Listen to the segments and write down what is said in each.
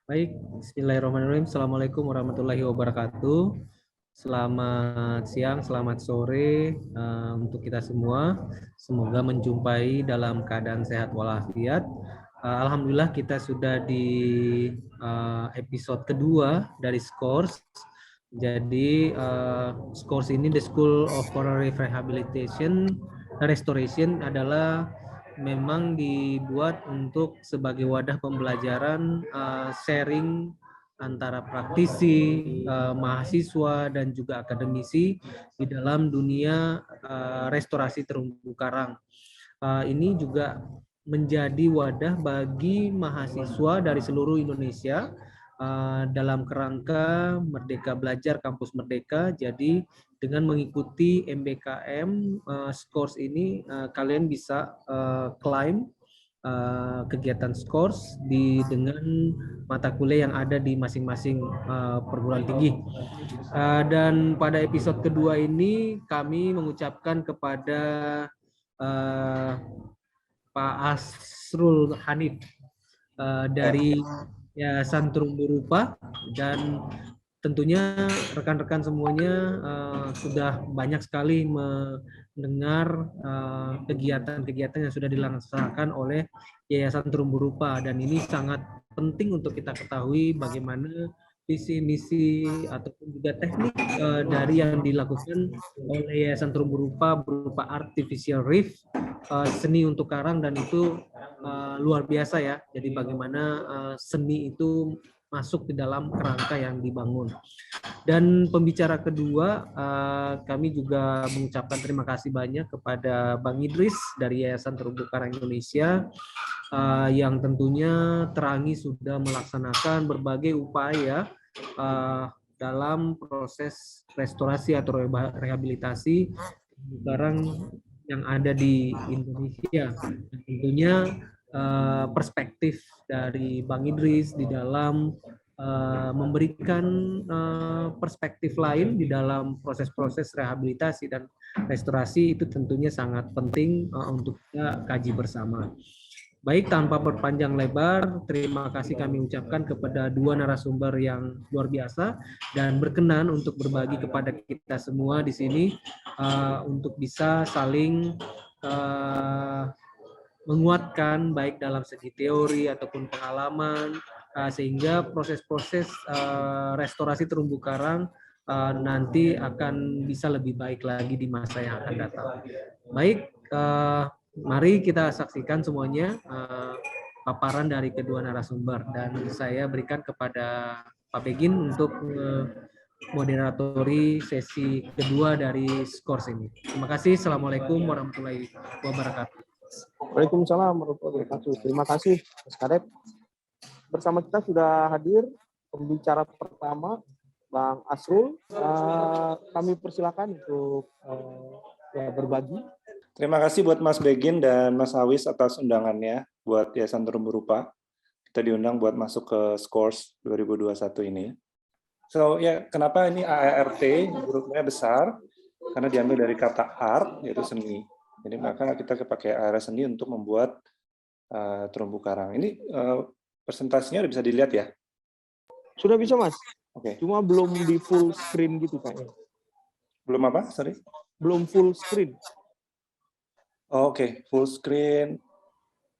Baik, Bismillahirrahmanirrahim. Assalamualaikum warahmatullahi wabarakatuh. Selamat siang, selamat sore untuk kita semua. Semoga menjumpai dalam keadaan sehat walafiat. Alhamdulillah kita sudah di episode kedua dari Scores. Jadi Scores ini The School of Coral Reef Rehabilitation Restoration adalah memang dibuat untuk sebagai wadah pembelajaran sharing antara praktisi, mahasiswa dan juga akademisi di dalam dunia restorasi terumbu karang. Ini juga menjadi wadah bagi mahasiswa dari seluruh Indonesia dalam kerangka Merdeka Belajar Kampus Merdeka. Jadi dengan mengikuti MBKM Scores ini kalian bisa klaim kegiatan Scores dengan mata kuliah yang ada di masing-masing perguruan tinggi. Dan pada episode kedua ini kami mengucapkan kepada Pak Asrul Hanif dari Yayasan Terumbu Rupa, dan tentunya rekan-rekan semuanya sudah banyak sekali mendengar kegiatan-kegiatan yang sudah dilaksanakan oleh Yayasan Terumbu Rupa, dan ini sangat penting untuk kita ketahui bagaimana visi misi ataupun juga teknik dari yang dilakukan oleh Yayasan Terumbu Rupa berupa artificial reef, seni untuk karang, dan itu luar biasa ya. Jadi bagaimana seni itu masuk di dalam kerangka yang dibangun. Dan pembicara kedua, kami juga mengucapkan terima kasih banyak kepada Bang Idris dari Yayasan Terumbu Karang Indonesia yang tentunya Terangi sudah melaksanakan berbagai upaya dalam proses restorasi atau rehabilitasi terumbu karang yang ada di Indonesia. Tentunya perspektif dari Bang Idris di dalam memberikan perspektif lain di dalam proses-proses rehabilitasi dan restorasi itu tentunya sangat penting untuk kita kaji bersama. Baik, tanpa berpanjang lebar, terima kasih kami ucapkan kepada dua narasumber yang luar biasa dan berkenan untuk berbagi kepada kita semua di sini untuk bisa saling menguatkan baik dalam segi teori ataupun pengalaman sehingga proses-proses restorasi terumbu karang nanti akan bisa lebih baik lagi di masa yang akan datang. Baik, mari kita saksikan semuanya paparan dari kedua narasumber, dan saya berikan kepada Pak Begin untuk moderatori sesi kedua dari Scores ini. Terima kasih. Assalamualaikum warahmatullahi wabarakatuh. Waalaikumsalam warahmatullahi wabarakatuh. Terima kasih, Mas Kadep. Bersama kita sudah hadir pembicara pertama, Bang Asrul. Kami persilakan untuk berbagi. Terima kasih buat Mas Begin dan Mas Awis atas undangannya buat Yayasan Terumbu Rupa. Kita diundang buat masuk ke Scores 2021 ini. So, ya, kenapa ini AART, hurufnya besar? Karena diambil dari kata art, yaitu seni. Jadi maka kita pakai area seni untuk membuat terumbu karang. Ini presentasinya udah bisa dilihat ya? Sudah bisa, Mas. Oke. Cuma belum di full screen gitu kayaknya. Belum apa? Sorry? Belum full screen. Oh, Oke. Full screen.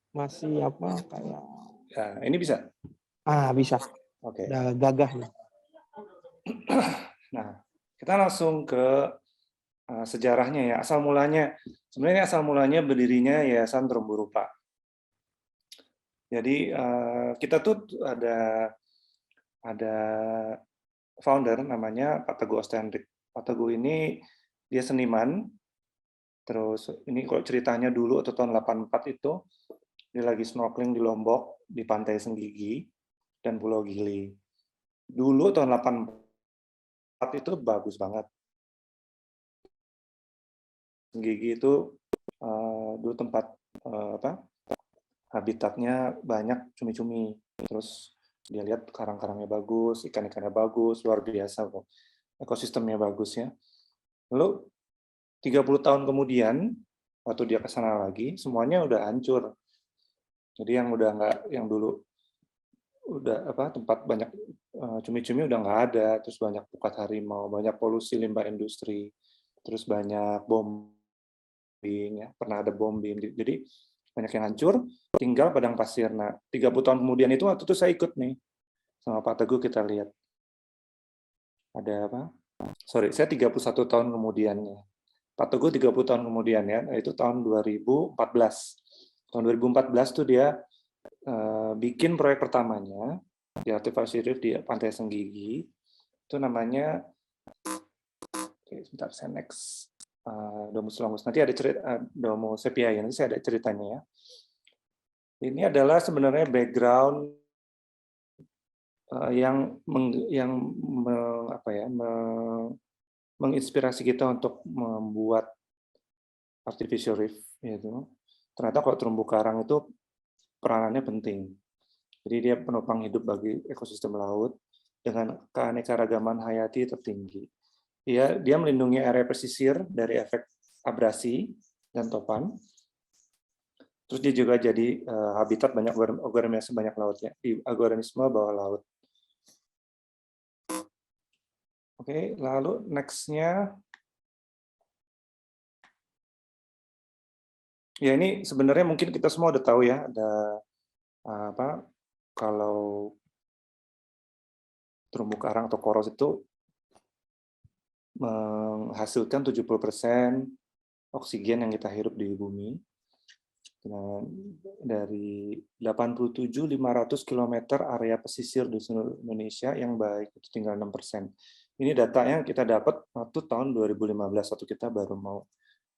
Masih apa kayak... Ya, ini bisa? Bisa. Oke. Udah gagah nih. Nah, kita langsung ke sejarahnya ya, asal mulanya. Sebenarnya asal mulanya berdirinya Yayasan Terumbu Rupa. Jadi kita tuh ada founder namanya Pak Teguh Ostendrik. Pak Teguh ini dia seniman. Terus ini kalau ceritanya dulu atau tahun 84 itu dia lagi snorkeling di Lombok di Pantai Senggigi dan Pulau Gili. Dulu tahun 84 itu bagus banget. Senggigi itu dulu tempat habitatnya banyak cumi-cumi. Terus dia lihat karang-karangnya bagus, ikan-ikannya bagus, luar biasa kok. Ekosistemnya bagus ya. Lalu 30 tahun kemudian, waktu dia ke sana lagi, semuanya udah hancur. Jadi yang udah nggak, yang dulu udah tempat banyak cumi-cumi udah nggak ada, terus banyak pukat harimau, banyak polusi limbah industri, terus banyak bombing ya, pernah ada bombing. Jadi banyak yang hancur, tinggal padang pasir. Nah, 30 tahun kemudian itu waktu itu saya ikut nih sama Pak Teguh, kita lihat ada apa? Sorry, saya 31 tahun kemudiannya. Pak Teguh 30 tahun kemudian ya, itu tahun 2014. Tahun 2014 tuh dia bikin proyek pertamanya di Artificial Reef di Pantai Senggigi. Itu namanya, sebentar saya next, Domus longus. Nanti ada cerita Domus sepiae, nanti saya ada ceritanya ya. Ini adalah sebenarnya background yang menginspirasi kita untuk membuat artificial reef. Gitu. Ternyata kalau terumbu karang itu peranannya penting. Jadi dia penopang hidup bagi ekosistem laut dengan keanekaragaman hayati tertinggi. Dia melindungi area pesisir dari efek abrasi dan topan. Terus dia juga jadi habitat banyak organisme banyak lautnya, di organisme bawah laut. Oke, lalu next-nya, ya ini sebenarnya mungkin kita semua udah tahu ya, ada kalau terumbu karang atau koros itu menghasilkan 70% oksigen yang kita hirup di bumi. Nah, dari 87.500 km area pesisir di seluruh Indonesia yang baik itu tinggal 6%. Ini datanya kita dapat waktu tahun 2015 waktu kita baru mau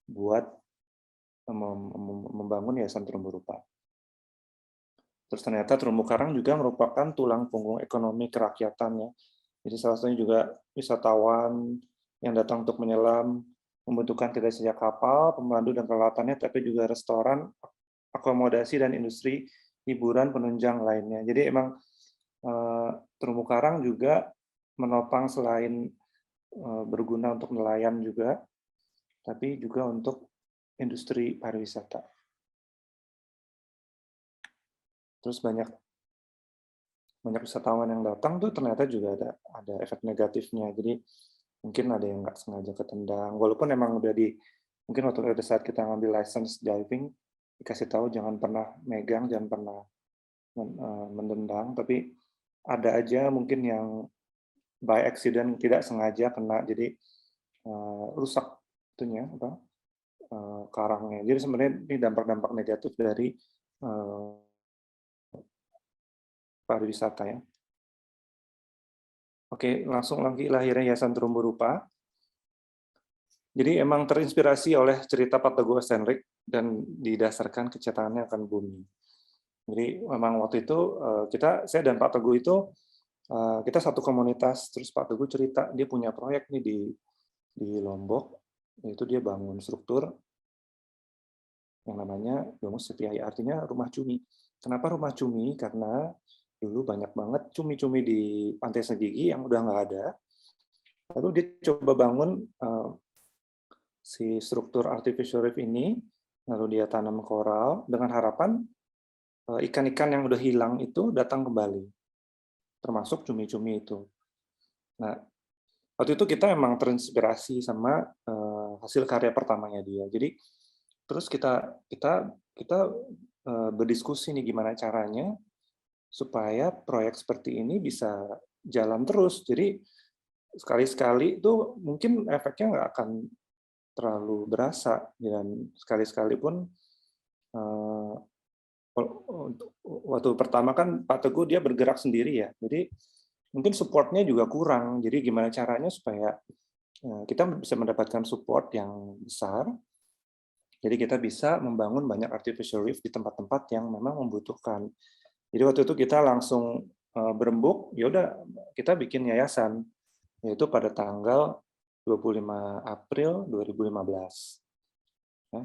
buat membangun Yayasan Terumbu Rupa. Terus ternyata terumbu karang juga merupakan tulang punggung ekonomi kerakyatannya. Jadi salah satunya juga wisatawan yang datang untuk menyelam, membutuhkan tidak saja kapal, pemandu dan peralatannya, tapi juga restoran, akomodasi dan industri hiburan penunjang lainnya. Jadi emang terumbu karang juga menopang selain berguna untuk nelayan juga, tapi juga untuk industri pariwisata. Terus banyak wisatawan yang datang tuh ternyata juga ada efek negatifnya. Jadi mungkin ada yang nggak sengaja ketendang. Walaupun emang mungkin waktu pada saat kita ngambil license diving dikasih tahu jangan pernah megang, jangan pernah mendendang. Tapi ada aja mungkin yang by accident tidak sengaja kena, jadi rusak itunya karangnya. Jadi sebenarnya ini dampak-dampak negatif dari pariwisata ya. Oke, langsung lagi lahirnya Yayasan Terumbu Rupa. Jadi emang terinspirasi oleh cerita Pak Teguh Stenrik dan didasarkan kecintaannya akan bumi. Jadi memang waktu itu saya dan Pak Teguh itu kita satu komunitas. Terus Pak Teguh cerita dia punya proyek nih di Lombok, yaitu dia bangun struktur yang namanya Domus sepiae, artinya rumah cumi. Kenapa rumah cumi? Karena dulu banyak banget cumi-cumi di Pantai Senggigi yang udah nggak ada. Lalu dia coba bangun si struktur artificial reef ini, lalu dia tanam koral dengan harapan ikan-ikan yang udah hilang itu datang kembali, termasuk cumi-cumi itu. Nah, waktu itu kita emang terinspirasi sama hasil karya pertamanya dia. Jadi terus kita berdiskusi nih gimana caranya supaya proyek seperti ini bisa jalan terus. Jadi sekali-sekali itu mungkin efeknya nggak akan terlalu berasa, dan sekali-sekali pun waktu pertama kan Pak Teguh dia bergerak sendiri ya, jadi mungkin supportnya juga kurang. Jadi gimana caranya supaya kita bisa mendapatkan support yang besar, jadi kita bisa membangun banyak artificial reef di tempat-tempat yang memang membutuhkan. Jadi waktu itu kita langsung berembuk, ya udah kita bikin yayasan, yaitu pada tanggal 25 April 2015. Ya.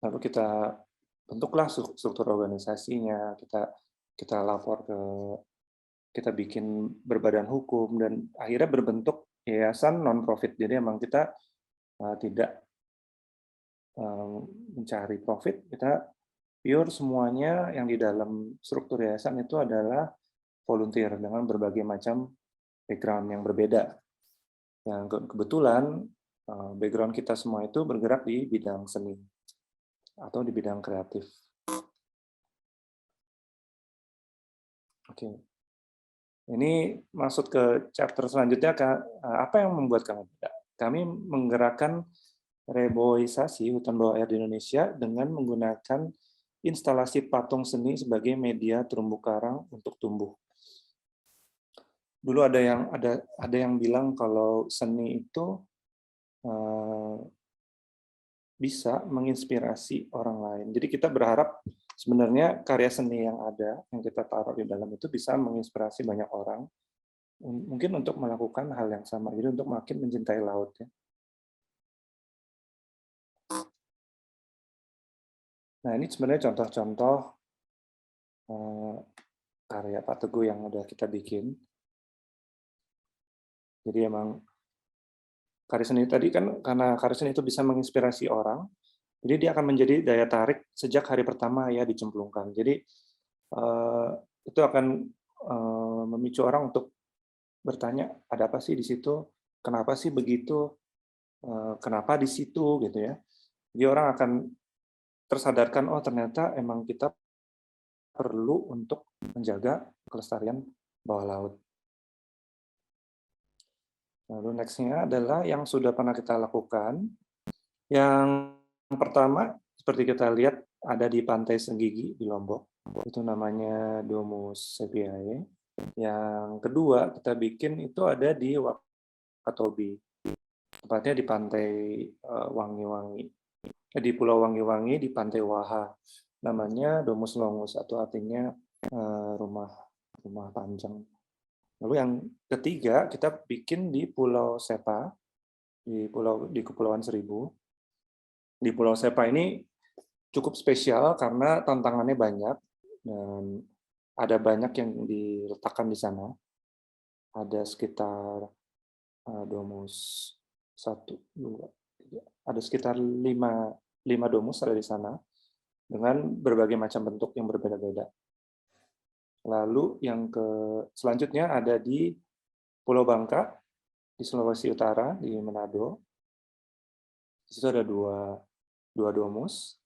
Lalu kita bentuklah struktur organisasinya, kita lapor kita bikin berbadan hukum, dan akhirnya berbentuk yayasan non-profit. Jadi emang kita tidak mencari profit, kita pure semuanya yang di dalam struktur yayasan itu adalah volunteer dengan berbagai macam background yang berbeda. Yang kebetulan background kita semua itu bergerak di bidang seni atau di bidang kreatif. Oke. Ini masuk ke chapter selanjutnya, apa yang membuat kami beda? Kami menggerakkan reboisasi hutan bawah air di Indonesia dengan menggunakan instalasi patung seni sebagai media terumbu karang untuk tumbuh. Dulu ada yang bilang kalau seni itu bisa menginspirasi orang lain. Jadi kita berharap sebenarnya karya seni yang ada, yang kita taruh di dalam itu bisa menginspirasi banyak orang, mungkin untuk melakukan hal yang sama, jadi untuk makin mencintai laut. Ya. Nah ini sebenarnya contoh-contoh karya Pak Teguh yang udah kita bikin. Jadi emang karya seni tadi kan, karena karya seni itu bisa menginspirasi orang, jadi dia akan menjadi daya tarik sejak hari pertama ya dicemplungkan. Jadi itu akan memicu orang untuk bertanya, ada apa sih di situ? Kenapa sih begitu? Kenapa di situ gitu ya? Jadi orang akan tersadarkan, oh ternyata emang kita perlu untuk menjaga kelestarian bawah laut. Lalu next-nya adalah yang sudah pernah kita lakukan. Yang pertama, seperti kita lihat, ada di Pantai Senggigi di Lombok. Itu namanya Domus Sepiae. Yang kedua, kita bikin itu ada di Wakatobi. Tepatnya di Pantai Wangi-Wangi. Di Pulau Wangi-Wangi, di Pantai Waha. Namanya Domus Longus, atau artinya rumah panjang. Lalu yang ketiga, kita bikin di Pulau Sepa, di Kepulauan Seribu. Di Pulau Sepa ini cukup spesial karena tantangannya banyak dan ada banyak yang diletakkan di sana. Ada sekitar domus 1, 2, 3, ada sekitar 5 domus ada di sana dengan berbagai macam bentuk yang berbeda-beda. Lalu yang selanjutnya ada di Pulau Bangka di Sulawesi Utara di Manado. Di situ ada dua domus.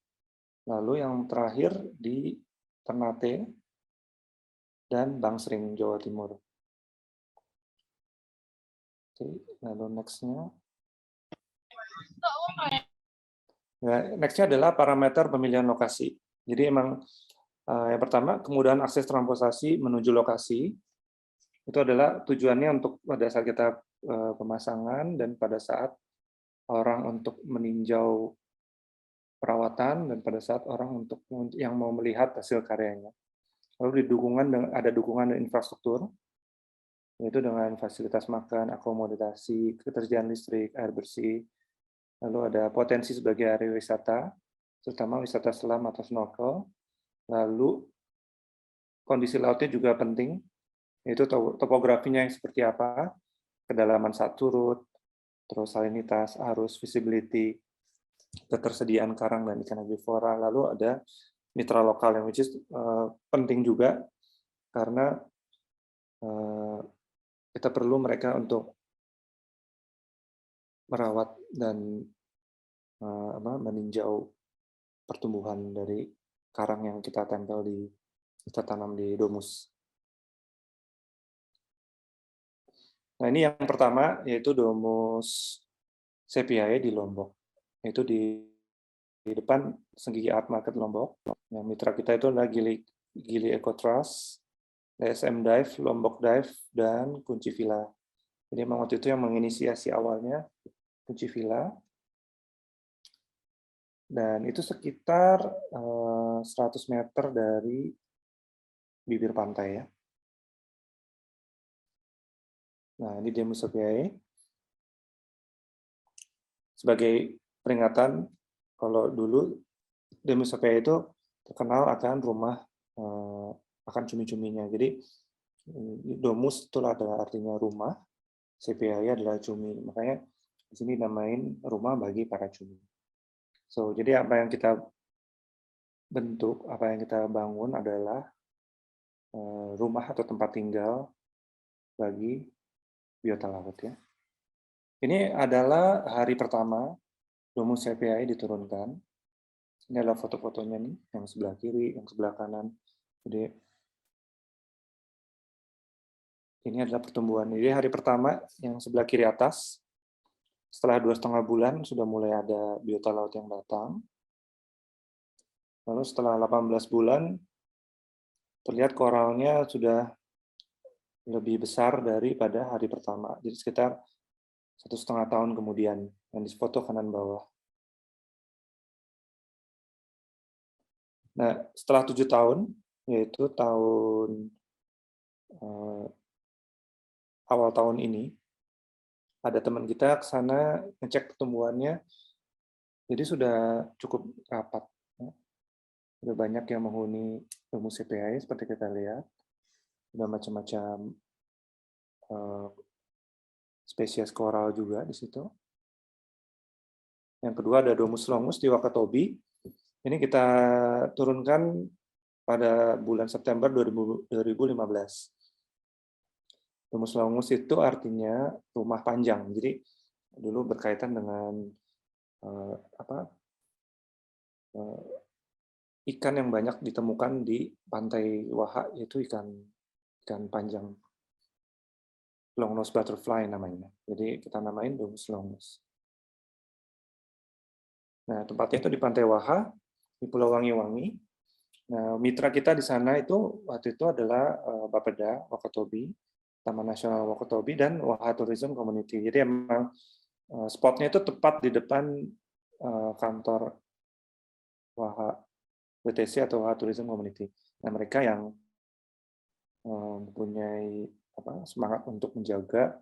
Lalu yang terakhir di Ternate dan Bangsering, Jawa Timur. Oke, lalu next-nya. Nah, next-nya adalah parameter pemilihan lokasi. Jadi emang yang pertama, kemudahan akses transportasi menuju lokasi. Itu adalah tujuannya untuk pada saat kita pemasangan dan pada saat orang untuk meninjau perawatan dan pada saat orang untuk yang mau melihat hasil karyanya. Lalu ada dukungan infrastruktur, yaitu dengan fasilitas makan, akomodasi, ketersediaan listrik, air bersih. Lalu ada potensi sebagai area wisata, terutama wisata selam atau snorkel. Lalu kondisi lautnya juga penting, yaitu topografinya yang seperti apa, kedalaman saat surut, terus salinitas, arus, visibility, ketersediaan karang dan ikan herbivora. Lalu ada mitra lokal yang which is penting juga karena kita perlu mereka untuk merawat dan meninjau pertumbuhan dari karang yang kita tanam di domus. Nah ini yang pertama yaitu Domus Sepiae di Lombok, yaitu di depan Senggigi Art Market Lombok. Yang mitra kita itu adalah Gili Eco Trust, DSM Dive, Lombok Dive, dan Kunci Villa. Jadi memang waktu itu yang menginisiasi awalnya Kunci Villa. Dan itu sekitar 100 meter dari bibir pantai ya. Nah, ini Domus Sepiae. Sebagai peringatan, kalau dulu Domus Sepiae itu terkenal akan rumah akan cumi-cuminya. Jadi domus itulah adalah artinya rumah, Sepiae adalah cumi. Makanya di sini namain rumah bagi para cumi. So, jadi apa yang kita bentuk apa yang kita bangun adalah rumah atau tempat tinggal bagi biota laut ya. Ini adalah hari pertama Domus CPI diturunkan. Ini adalah foto-fotonya nih, yang sebelah kiri, yang sebelah kanan. Jadi ini adalah pertumbuhan. Jadi hari pertama yang sebelah kiri atas, setelah 2,5 bulan sudah mulai ada biota laut yang datang. Lalu setelah 18 bulan, terlihat koralnya sudah lebih besar daripada hari pertama. Jadi sekitar 1,5 tahun kemudian, yang di foto kanan bawah. Nah, setelah 7 tahun, yaitu awal tahun ini, ada teman kita ke sana ngecek pertumbuhannya, jadi sudah cukup rapat. Sudah banyak yang menghuni Domus CPI, seperti kita lihat. Sudah macam-macam spesies koral juga di situ. Yang kedua ada Domus longus di Wakatobi. Ini kita turunkan pada bulan September 2015. Domus longus itu artinya rumah panjang. Jadi dulu berkaitan dengan ikan yang banyak ditemukan di pantai Wahha, yaitu ikan panjang, long nose butterfly namanya. Jadi kita namain Domus longus. Nah, tempatnya itu di pantai Wahha, di Pulau Wangi-Wangi. Nah, mitra kita di sana itu waktu itu adalah Bapeda Wakatobi, Taman Nasional Wakatobi, dan Wahha Tourism Community. Jadi emang spotnya itu tepat di depan kantor Wahha WTC atau Wahha Tourism Community. Nah, mereka yang mempunyai semangat untuk menjaga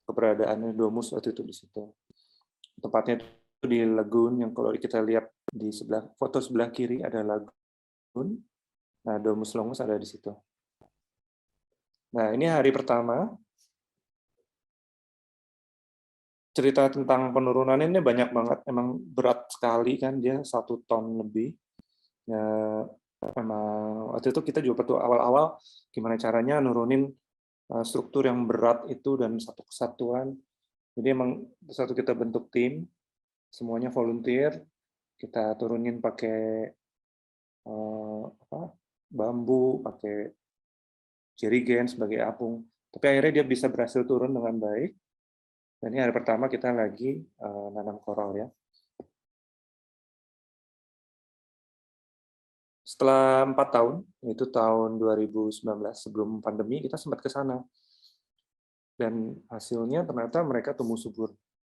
keberadaan Domus waktu itu di situ. Tempatnya itu di lagoon, yang kalau kita lihat di foto sebelah kiri ada lagoon. Nah, Domus longus ada di situ. Nah, ini hari pertama. Cerita tentang penurunan ini banyak banget, emang berat sekali kan, dia 1 ton lebih. Ya, memang waktu itu kita juga perlu awal-awal gimana caranya nurunin struktur yang berat itu dan satu kesatuan. Jadi emang satu kita bentuk tim, semuanya volunteer, kita turunin pakai bambu, pakai jerigen sebagai apung. Tapi akhirnya dia bisa berhasil turun dengan baik. Dan ini hari pertama kita lagi nanam koral ya. Setelah 4 tahun, yaitu tahun 2019 sebelum pandemi, kita sempat ke sana. Dan hasilnya ternyata mereka tumbuh subur.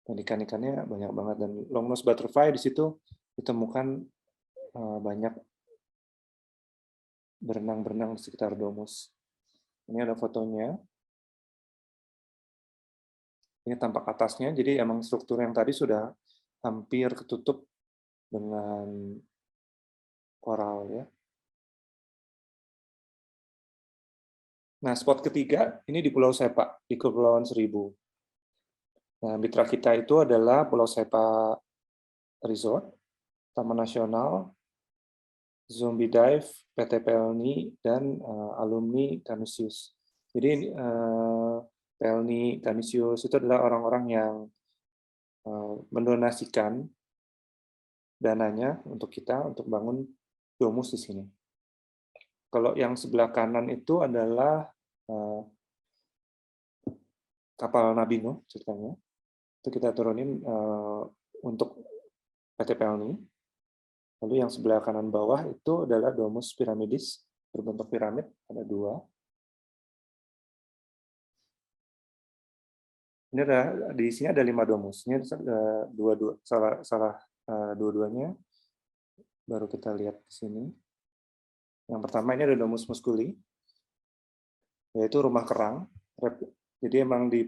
Dan ikan-ikannya banyak banget. Dan long nose butterfly di situ ditemukan banyak berenang-berenang di sekitar Domus. Ini ada fotonya. Ini tampak atasnya, jadi emang struktur yang tadi sudah hampir ketutup dengan koral ya. Nah, spot ketiga ini di Pulau Sepa, di Kepulauan Seribu. Nah, mitra kita itu adalah Pulau Sepa Resort, Taman Nasional, Zombie Dive, PT Pelni, dan alumni Canisius. Jadi Pelni, Canisius itu adalah orang-orang yang mendonasikan dananya untuk kita untuk bangun Domus di sini. Kalau yang sebelah kanan itu adalah kapal Nabino ceritanya. Itu kita turunin untuk PT Pelni. Lalu yang sebelah kanan bawah itu adalah Domus Pyramidis, berbentuk piramid, ada 2. Ini di sini ada 5 domus. Ini dua-duanya. Baru kita lihat di sini. Yang pertama ini ada Domus musculi, yaitu rumah kerang. Jadi emang di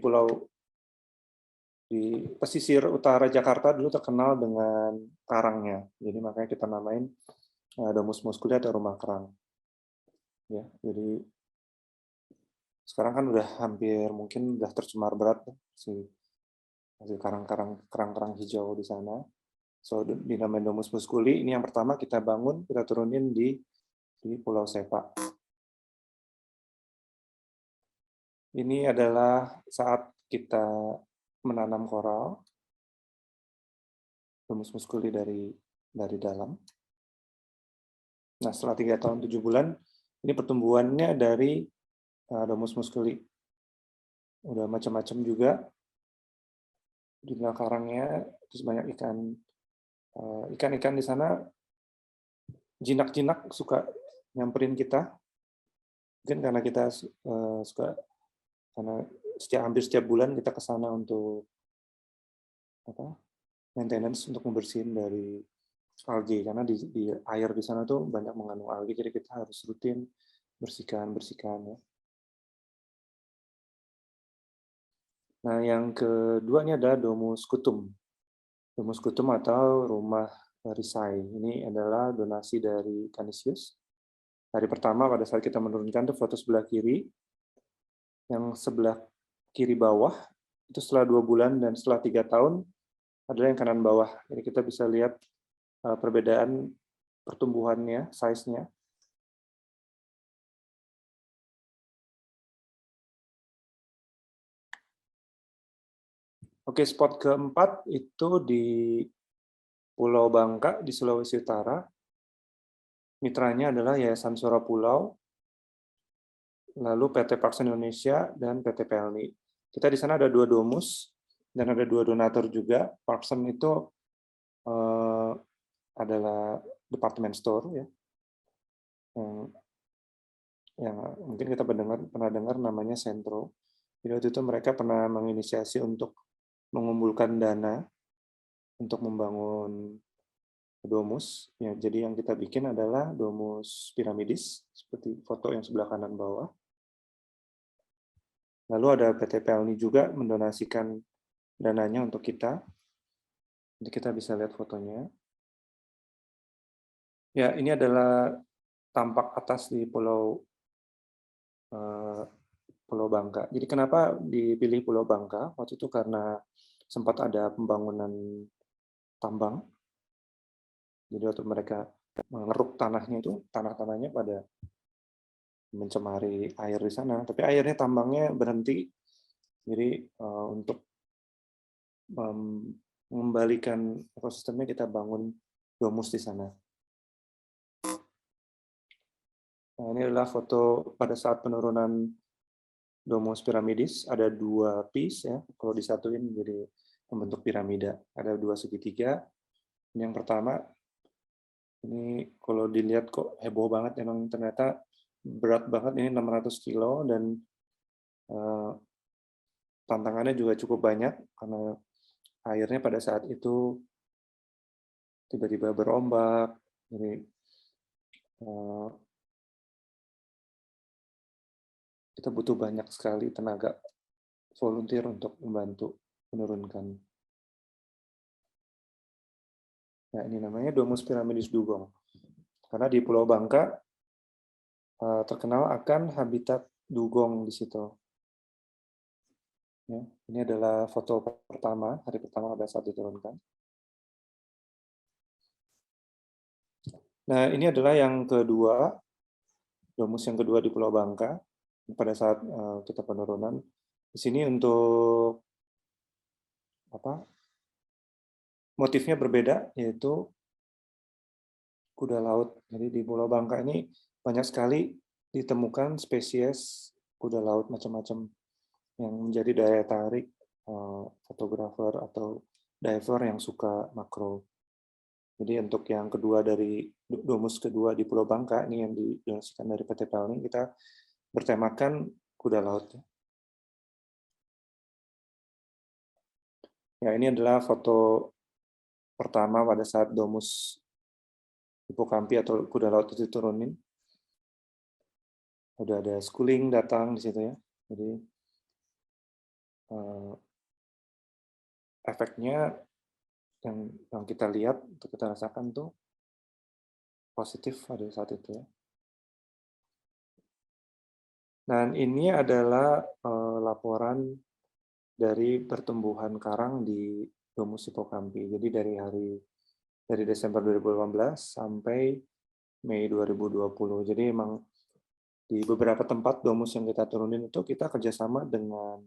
pesisir utara Jakarta dulu terkenal dengan karangnya. Jadi makanya kita namain Domus musculi atau rumah kerang. Ya, jadi sekarang kan udah hampir mungkin udah tercemar berat si karang-karang hijau di sana. So dinamakan Domus musculi. Ini yang pertama kita bangun, kita turunin di Pulau Sepa. Ini adalah saat kita menanam koral, Domus musculi dari dalam. Nah, setelah 3 tahun 7 bulan, ini pertumbuhannya dari Domus musculi. Udah macam-macam juga jumlah karangnya, terus banyak ikan. Ikan-ikan di sana, jinak-jinak suka nyamperin kita. Mungkin karena kita suka, karena hampir setiap bulan kita ke sana untuk maintenance, untuk membersihin dari algae, karena di air di sana tuh banyak mengandung algae, jadi kita harus rutin bersihkan ya. Nah, yang kedua ini adalah Domus Kutum. Domus Kutum atau rumah risai. Ini adalah donasi dari Canisius. Hari pertama pada saat kita menurunkan tuh foto sebelah kiri, yang sebelah kiri bawah itu setelah 2 bulan, dan setelah 3 tahun adalah yang kanan bawah. Jadi kita bisa lihat perbedaan pertumbuhannya, size-nya. Oke, spot keempat itu di Pulau Bangka di Sulawesi Utara. Mitranya adalah Yayasan Sora Pulau, lalu PT Parkson Indonesia, dan PT Pelni. Kita di sana ada 2 domus, dan ada 2 donatur juga. Parkson itu adalah department store, ya, yang mungkin kita pernah dengar namanya Sentro. Jadi waktu itu mereka pernah menginisiasi untuk mengumpulkan dana untuk membangun domus. Ya, jadi yang kita bikin adalah domus piramidis, seperti foto yang sebelah kanan bawah. Lalu ada PT Pelni juga mendonasikan dananya untuk kita. Jadi kita bisa lihat fotonya. Ya, ini adalah tampak atas di Pulau Bangka. Jadi kenapa dipilih Pulau Bangka? Waktu itu karena sempat ada pembangunan tambang. Jadi waktu mereka mengeruk tanahnya itu, tanahnya pada mencemari air di sana. Tapi airnya tambangnya berhenti. Jadi untuk mengembalikan ekosistemnya kita bangun domus di sana. Nah, ini adalah foto pada saat penurunan Domus piramidis. Ada 2 piece, ya. Kalau disatuin jadi membentuk piramida. Ada 2 segitiga. Ini yang pertama. Ini kalau dilihat kok heboh banget, emang ternyata berat banget. Ini 600 kilo dan tantangannya juga cukup banyak karena airnya pada saat itu tiba-tiba berombak. Jadi kita butuh banyak sekali tenaga volunteer untuk membantu menurunkan. Nah, ini namanya Domus Piramidis Dugong. Karena di Pulau Bangka terkenal akan habitat dugong di situ. Ya, ini adalah foto pertama, hari pertama pada saat diturunkan. Nah, ini adalah yang kedua, domus yang kedua di Pulau Bangka. Pada saat kita penurunan, di sini untuk motifnya berbeda, yaitu kuda laut. Jadi di Pulau Bangka ini banyak sekali ditemukan spesies kuda laut macam-macam yang menjadi daya tarik fotografer atau diver yang suka makro. Jadi untuk yang kedua dari domus kedua di Pulau Bangka, ini yang didonasikan dari PT Pelni, kita bertemakan kuda laut. Ya, ini adalah foto pertama pada saat domus hipokampi atau kuda laut itu turunin. Udah ada schooling datang di situ, ya. Jadi efeknya yang kita lihat, untuk kita rasakan tuh positif pada saat itu, ya. Dan ini adalah laporan dari pertumbuhan karang di domus hipokampi. Jadi dari hari dari Desember 2018 sampai Mei 2020. Jadi emang di beberapa tempat domus yang kita turunin itu kita kerjasama dengan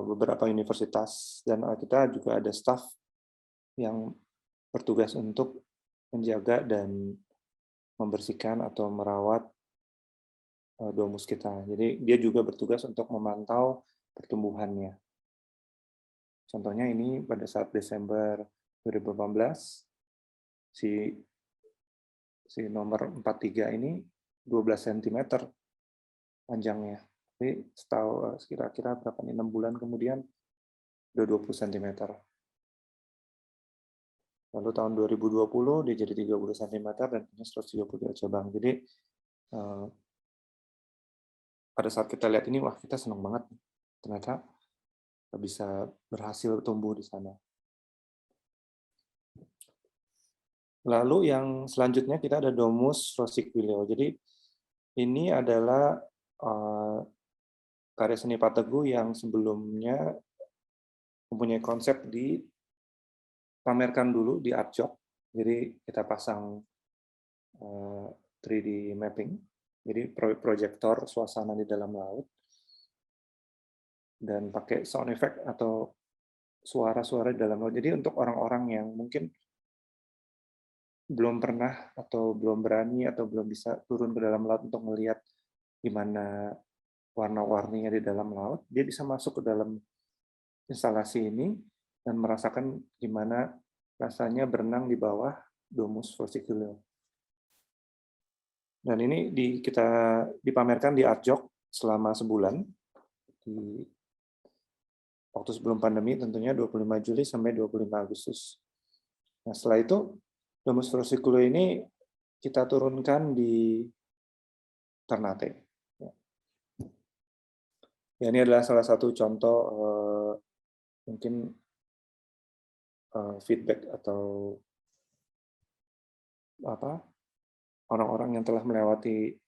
beberapa universitas, dan kita juga ada staff yang bertugas untuk menjaga dan membersihkan atau merawat domus kita. Jadi dia juga bertugas untuk memantau pertumbuhannya. Contohnya ini pada saat Desember 2018, si nomor 43 ini 12 cm panjangnya. Tapi setahu kira-kira berapa nih, 6 bulan kemudian udah 20 cm. Lalu tahun 2020 dia jadi 30 cm dan punya 133 cabang. Jadi pada saat kita lihat ini, wah kita senang banget. Ternyata bisa berhasil tumbuh di sana. Lalu yang selanjutnya kita ada Domus Rosiculeo. Jadi ini adalah karya seni Pak Teguh yang sebelumnya mempunyai konsep dipamerkan dulu di Art Jog. Jadi kita pasang 3D mapping, jadi proyektor suasana di dalam laut, dan pakai sound effect atau suara-suara di dalam laut. Jadi untuk orang-orang yang mungkin belum pernah atau belum berani atau belum bisa turun ke dalam laut untuk melihat gimana warna-warninya di dalam laut, dia bisa masuk ke dalam instalasi ini dan merasakan gimana rasanya berenang di bawah Domus Rosiculeo. Dan ini kita dipamerkan di Art Jog selama sebulan, di waktu sebelum pandemi tentunya 25 Juli sampai 25 Agustus. Nah setelah itu Domus Rosiculeo ini kita turunkan di Ternate. Ya, ini adalah salah satu contoh mungkin feedback atau apa orang-orang yang telah melewati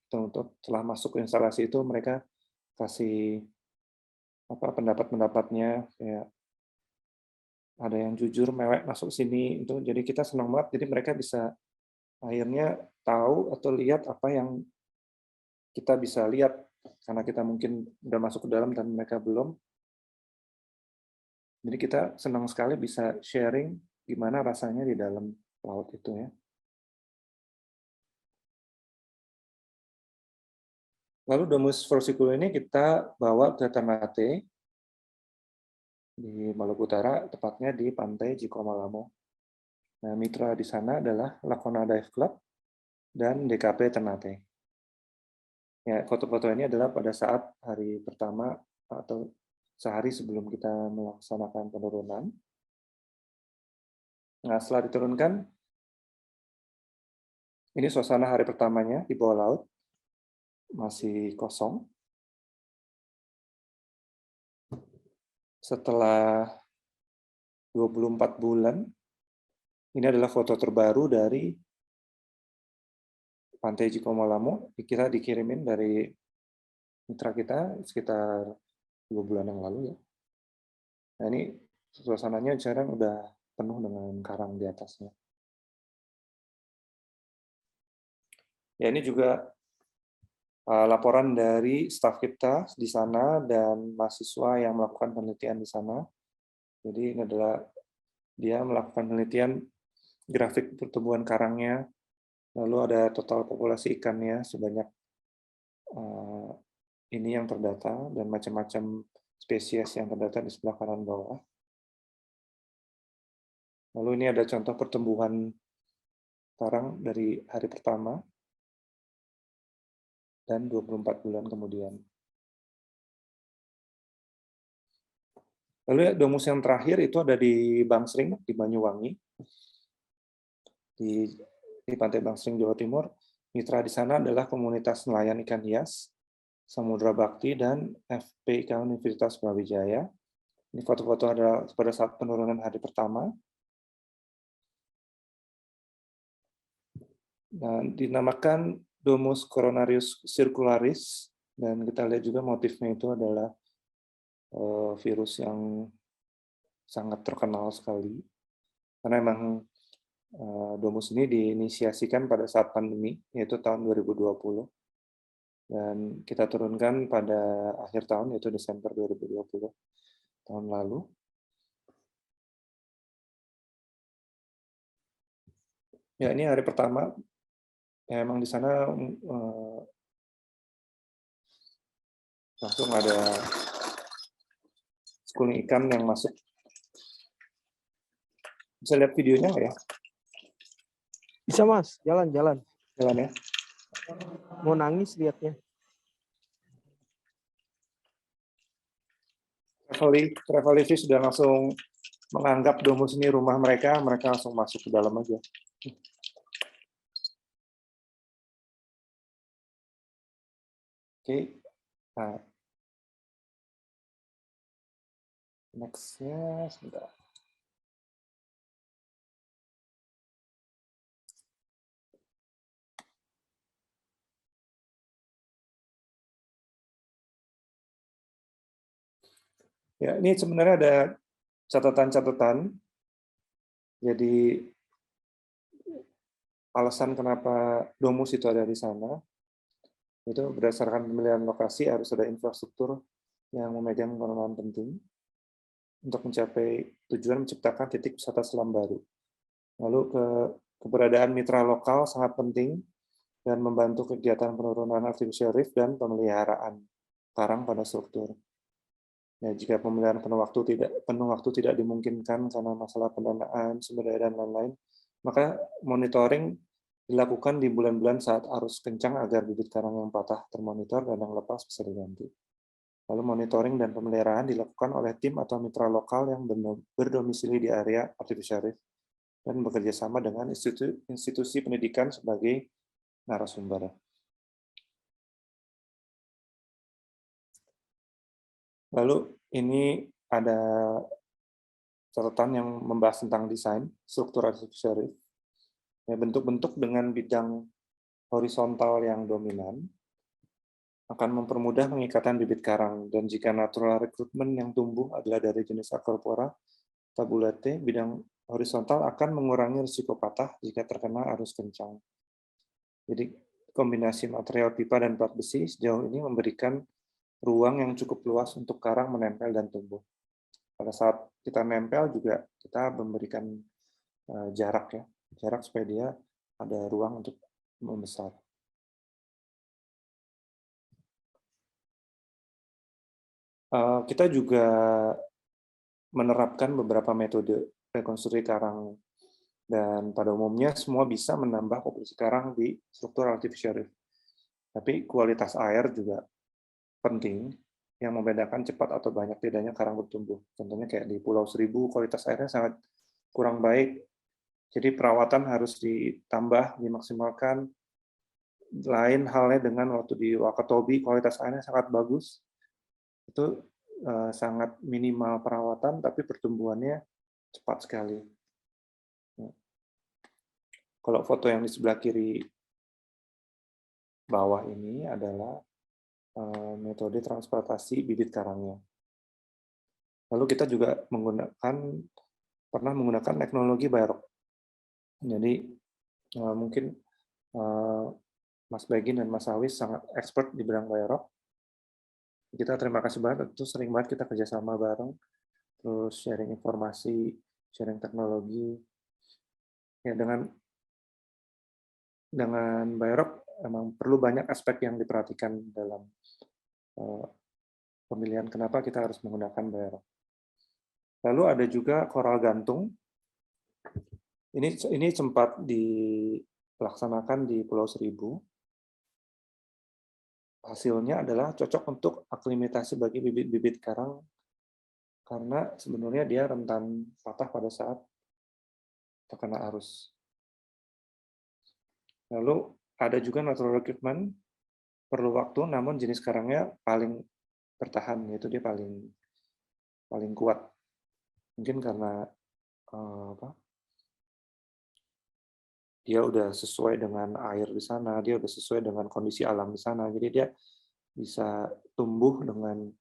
telah masuk ke instalasi itu, mereka kasih pendapat-pendapatnya, kayak ada yang jujur mewek masuk sini itu, jadi kita senang banget. Jadi mereka bisa akhirnya tahu atau lihat apa yang kita bisa lihat karena kita mungkin udah masuk ke dalam dan mereka belum. Jadi kita senang sekali bisa sharing gimana rasanya di dalam laut itu ya. Lalu Domus Rosiculeo ini kita bawa ke Ternate di Maluku Utara, tepatnya di Pantai Jikomalamo. Nah, mitra di sana adalah Lakona Dive Club dan DKP Ternate. Ya, foto-foto ini adalah pada saat hari pertama atau sehari sebelum kita melaksanakan penurunan. Nah, setelah diturunkan, ini suasana hari pertamanya di bawah laut, masih kosong. Setelah 24 bulan, ini adalah foto terbaru dari Pantai Jikomalamo. Kita dikirimin dari mitra kita sekitar 2 bulan yang lalu ya. Nah ini suasananya sekarang udah penuh dengan karang di atasnya. Ya ini juga laporan dari staf kita di sana dan mahasiswa yang melakukan penelitian di sana. Jadi ini adalah dia melakukan penelitian grafik pertumbuhan karangnya, lalu ada total populasi ikannya sebanyak ini yang terdata, dan macam-macam spesies yang terdata di sebelah kanan bawah. Lalu ini ada contoh pertumbuhan karang dari hari pertama dan 24 bulan kemudian. Lalu ya, domus yang terakhir itu ada di Bangsering, di Banyuwangi, di Pantai Bangsering, Jawa Timur. Mitra di sana adalah komunitas nelayan ikan hias, Samudra Bakti, dan FPIK Universitas Brawijaya. Ini foto-foto ada pada saat penurunan hari pertama. Dan dinamakan Domus Coronarius Circularis, dan kita lihat juga motifnya itu adalah virus yang sangat terkenal sekali. Karena memang Domus ini diinisiasikan pada saat pandemi, yaitu tahun 2020. Dan kita turunkan pada akhir tahun, yaitu Desember 2020, tahun lalu. Ya, ini hari pertama. Ya, emang di sana langsung ada schooling ikan yang masuk. Bisa lihat videonya nggak ya? Bisa Mas, jalan-jalan. Jalan ya. Mau nangis liatnya. Travelity sudah langsung menganggap Domus ini rumah mereka langsung masuk ke dalam aja. Oke, nah, next-nya sebentar. Ya, ini sebenarnya ada catatan-catatan. Jadi alasan kenapa Domus itu ada di sana itu berdasarkan pemilihan lokasi harus ada infrastruktur yang memegang peranan penting untuk mencapai tujuan menciptakan titik wisata selam baru. Lalu keberadaan mitra lokal sangat penting dan membantu kegiatan penurunan artificial reef dan pemeliharaan karang pada struktur. Ya, jika pemeliharaan penuh waktu tidak dimungkinkan karena masalah pendanaan, sumber daya, dan lain-lain, maka monitoring dilakukan di bulan-bulan saat arus kencang agar bibit karang yang patah termonitor dan yang lepas bisa diganti. Lalu monitoring dan pemeliharaan dilakukan oleh tim atau mitra lokal yang berdomisili di area artificial reef dan bekerja sama dengan institusi pendidikan sebagai narasumber. Lalu ini ada catatan yang membahas tentang desain struktur artificial reef. Ya, bentuk-bentuk dengan bidang horizontal yang dominan akan mempermudah pengikatan bibit karang, dan jika natural recruitment yang tumbuh adalah dari jenis Acropora tabulate, bidang horizontal akan mengurangi risiko patah jika terkena arus kencang. Jadi kombinasi material pipa dan plat besi sejauh ini memberikan ruang yang cukup luas untuk karang menempel dan tumbuh. Pada saat kita nempel juga kita memberikan jarak supaya dia ada ruang untuk membesar. Kita juga menerapkan beberapa metode rekonstruksi karang, dan pada umumnya semua bisa menambah populasi karang di struktur artificial reef. Tapi kualitas air juga penting, yang membedakan cepat atau banyak tidaknya karang bertumbuh. Contohnya kayak di Pulau Seribu, kualitas airnya sangat kurang baik, jadi perawatan harus ditambah, dimaksimalkan. Lain halnya dengan waktu di Wakatobi, kualitas airnya sangat bagus, itu sangat minimal perawatan, tapi pertumbuhannya cepat sekali. Kalau foto yang di sebelah kiri bawah ini adalah metode transportasi bibit karangnya. Lalu kita juga pernah menggunakan teknologi Biorock. Jadi mungkin Mas Begin dan Mas Awis sangat expert di bidang Biorock. Kita terima kasih banget, itu sering banget kita kerjasama bareng, terus sharing informasi, sharing teknologi. Ya, dengan Biorock emang perlu banyak aspek yang diperhatikan dalam pemilihan kenapa kita harus menggunakan Biorock. Lalu ada juga koral gantung. Ini sempat dilaksanakan di Pulau Seribu. Hasilnya adalah cocok untuk aklimatasi bagi bibit-bibit karang, karena sebenarnya dia rentan patah pada saat terkena arus. Lalu ada juga natural recruitment, perlu waktu, namun jenis karangnya paling bertahan, yaitu dia paling kuat. Mungkin karena dia udah sesuai dengan air di sana, dia udah sesuai dengan kondisi alam di sana, jadi dia bisa tumbuh dengan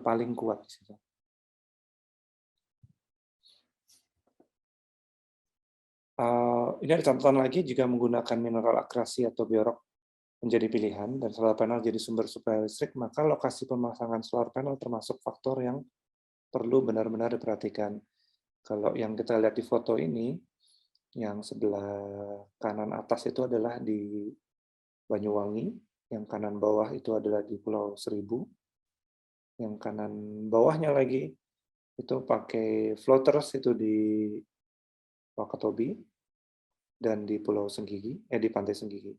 paling kuat di situ. Ini ada catatan lagi, jika menggunakan mineral akrasi atau biorok menjadi pilihan dan solar panel jadi sumber suplai listrik, maka lokasi pemasangan solar panel termasuk faktor yang perlu benar-benar diperhatikan. Kalau yang kita lihat di foto ini, yang sebelah kanan atas itu adalah di Banyuwangi, yang kanan bawah itu adalah di Pulau Seribu, yang kanan bawahnya lagi itu pakai floaters itu di Wakatobi dan di Pulau Senggigi, di Pantai Senggigi.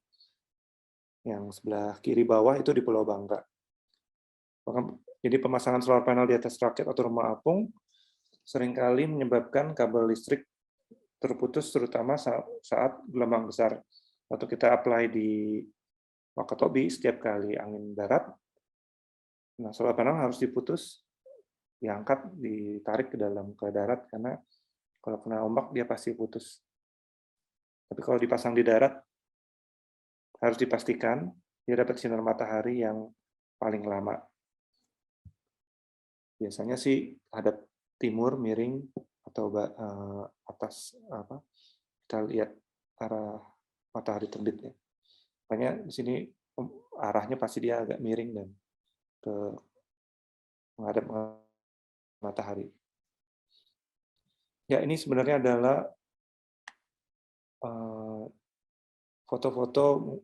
Yang sebelah kiri bawah itu di Pulau Bangka. Jadi pemasangan solar panel di atas rakit atau rumah apung seringkali menyebabkan kabel listrik terputus, terutama saat gelombang besar. Waktu kita apply di Wakatobi, setiap kali angin darat, nah solar panel harus diputus, diangkat, ditarik ke darat, karena kalau kena ombak dia pasti putus. Tapi kalau dipasang di darat, harus dipastikan dia dapat sinar matahari yang paling lama. Biasanya sih hadap timur, miring, atau atas, kita lihat arah matahari terbitnya. Makanya di sini arahnya pasti dia agak miring dan ke menghadap matahari. Ya, ini sebenarnya adalah foto-foto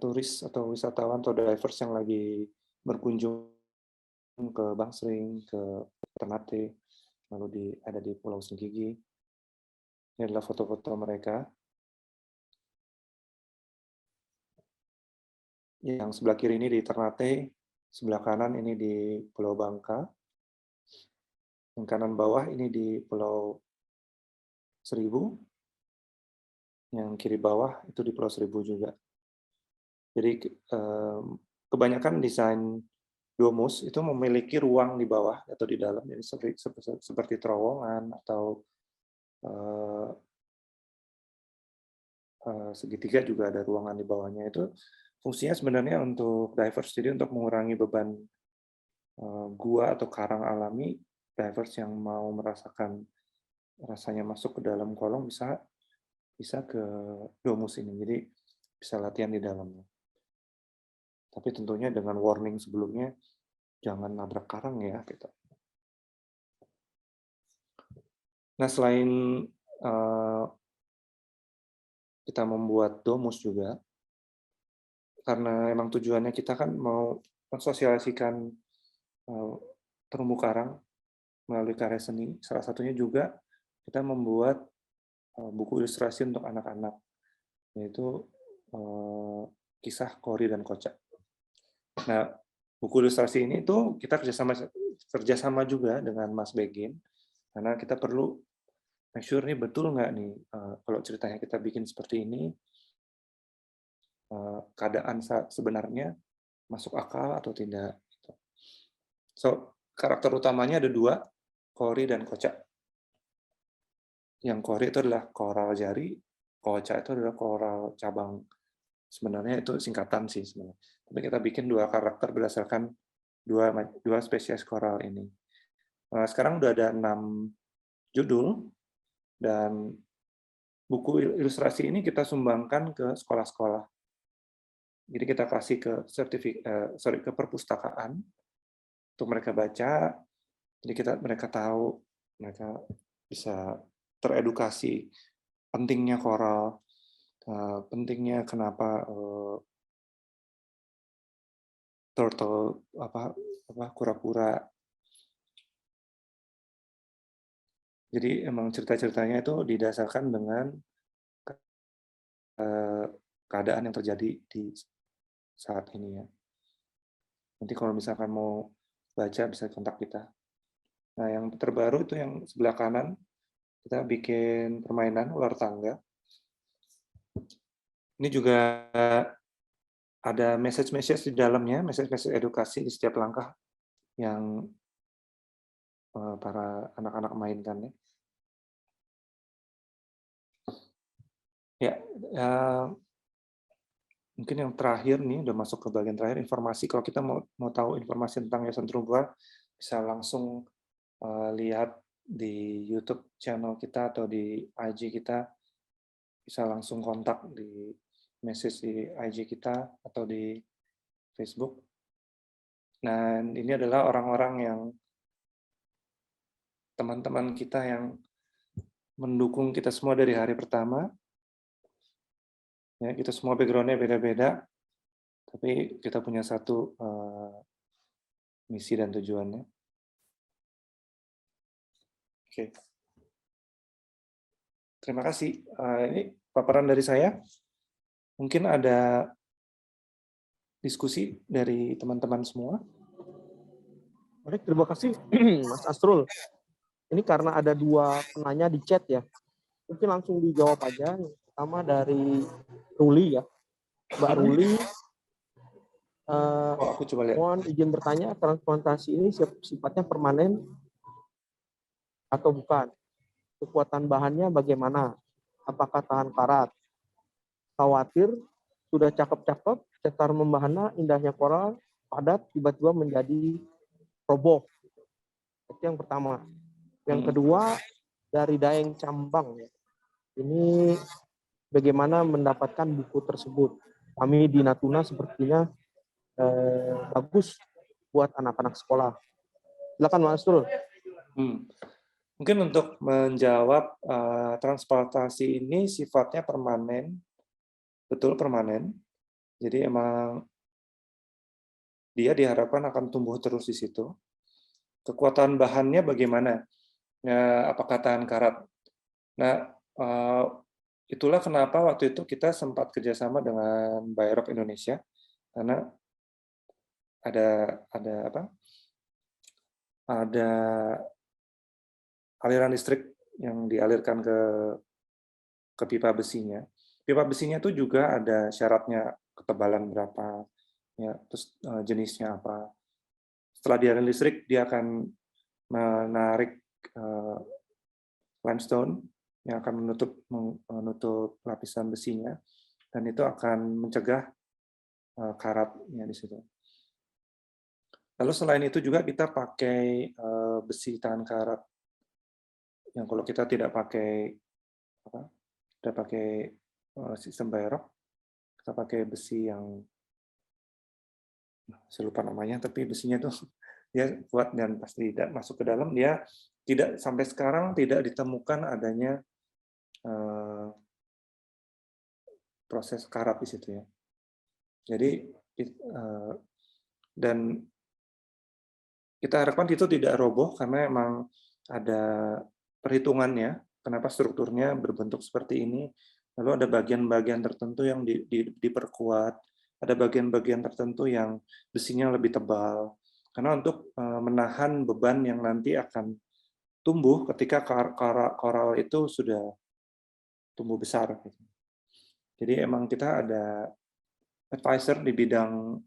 turis atau wisatawan atau divers yang lagi berkunjung ke Bangsering, ke Ternate, lalu ada di Pulau Senggigi. Ini adalah foto-foto mereka. Yang sebelah kiri ini di Ternate, sebelah kanan ini di Pulau Bangka, yang kanan bawah ini di Pulau Seribu, yang kiri bawah itu di Pulau Seribu juga. Jadi kebanyakan desain domus itu memiliki ruang di bawah atau di dalam, jadi seperti terowongan atau segitiga juga ada ruangan di bawahnya. Itu fungsinya sebenarnya untuk divers, jadi untuk mengurangi beban gua atau karang alami. Divers yang mau merasakan rasanya masuk ke dalam kolong bisa ke domus ini, jadi bisa latihan di dalamnya. Tapi tentunya dengan warning sebelumnya, jangan nabrak karang ya. Gitu. Nah, selain kita membuat domus juga, karena emang tujuannya kita kan mau mensosialisasikan terumbu karang melalui karya seni, salah satunya juga kita membuat buku ilustrasi untuk anak-anak, yaitu kisah Kori dan Kocak. Nah, buku ilustrasi ini tuh kita kerjasama juga dengan Mas Begin, karena kita perlu make sure nih betul nggak nih kalau ceritanya kita bikin seperti ini, keadaan sebenarnya masuk akal atau tidak. So, karakter utamanya ada dua, Kori dan Kocak. Yang Kori itu adalah koral jari, Kocak itu adalah koral cabang. Sebenarnya itu singkatan sih sebenarnya. Tapi kita bikin dua karakter berdasarkan dua spesies koral ini. Sekarang udah ada 6 judul, dan buku ilustrasi ini kita sumbangkan ke sekolah-sekolah. Jadi kita kasih ke perpustakaan untuk mereka baca. Jadi mereka tahu, mereka bisa teredukasi pentingnya koral, pentingnya kenapa turtle kura-kura. Jadi emang cerita-ceritanya itu didasarkan dengan keadaan yang terjadi di saat ini ya. Nanti kalau misalkan mau baca bisa kontak kita. Nah, yang terbaru itu yang sebelah kanan, kita bikin permainan ular tangga. Ini juga ada message-message di dalamnya, message-message edukasi di setiap langkah yang para anak-anak mainkan ya. Ya, mungkin yang terakhir nih, udah masuk ke bagian terakhir, informasi. Kalau kita mau tahu informasi tentang Yayasan Terumbu Karang, bisa langsung lihat di YouTube channel kita atau di IG kita, bisa langsung kontak di message di IG kita atau di Facebook. Dan ini adalah orang-orang yang teman-teman kita yang mendukung kita semua dari hari pertama. Ya, kita semua background-nya beda-beda, tapi kita punya satu misi dan tujuannya. Oke. Terima kasih. Ini paparan dari saya. Mungkin ada diskusi dari teman-teman semua. Baik, terima kasih Mas Asrul. Ini karena ada 2 penanya di chat ya. Mungkin langsung dijawab aja. Yang pertama dari Ruli ya. Mbak Ruli, Oh, aku coba lihat. mohon izin bertanya, transplantasi ini sifatnya permanen atau bukan? Kekuatan bahannya bagaimana? Apakah tahan karat? Khawatir sudah cakep-cakep, cetar membahana, indahnya koral, padat, tiba-tiba menjadi roboh. Itu yang pertama. Yang kedua, dari Daeng Cambang. Ini bagaimana mendapatkan buku tersebut? Kami di Natuna sepertinya bagus buat anak-anak sekolah. Silakan Mas Asrul. Mungkin untuk menjawab transplantasi ini sifatnya permanen, betul permanen. Jadi emang dia diharapkan akan tumbuh terus di situ. Kekuatan bahannya bagaimana? Ya, apakah tahan karat? Nah, itulah kenapa waktu itu kita sempat kerjasama dengan Bayrok Indonesia, karena ada apa? Ada aliran listrik yang dialirkan ke pipa besinya. Pipa besinya itu juga ada syaratnya, ketebalan berapa, ya, terus jenisnya apa. Setelah dialirkan listrik, dia akan menarik limestone yang akan menutup lapisan besinya, dan itu akan mencegah karatnya di situ. Lalu selain itu juga kita pakai besi tahan karat. Yang kalau kita tidak pakai sistem Bayrok, kita pakai besi yang saya lupa namanya, tapi besinya itu dia kuat dan pasti tidak masuk ke dalam. Dia tidak, sampai sekarang tidak ditemukan adanya proses karat di situ ya. Jadi dan kita harapkan itu tidak roboh karena memang ada perhitungannya kenapa strukturnya berbentuk seperti ini. Lalu ada bagian-bagian tertentu yang diperkuat, ada bagian-bagian tertentu yang besinya lebih tebal. Karena untuk menahan beban yang nanti akan tumbuh ketika koral itu sudah tumbuh besar. Jadi emang kita ada advisor di bidang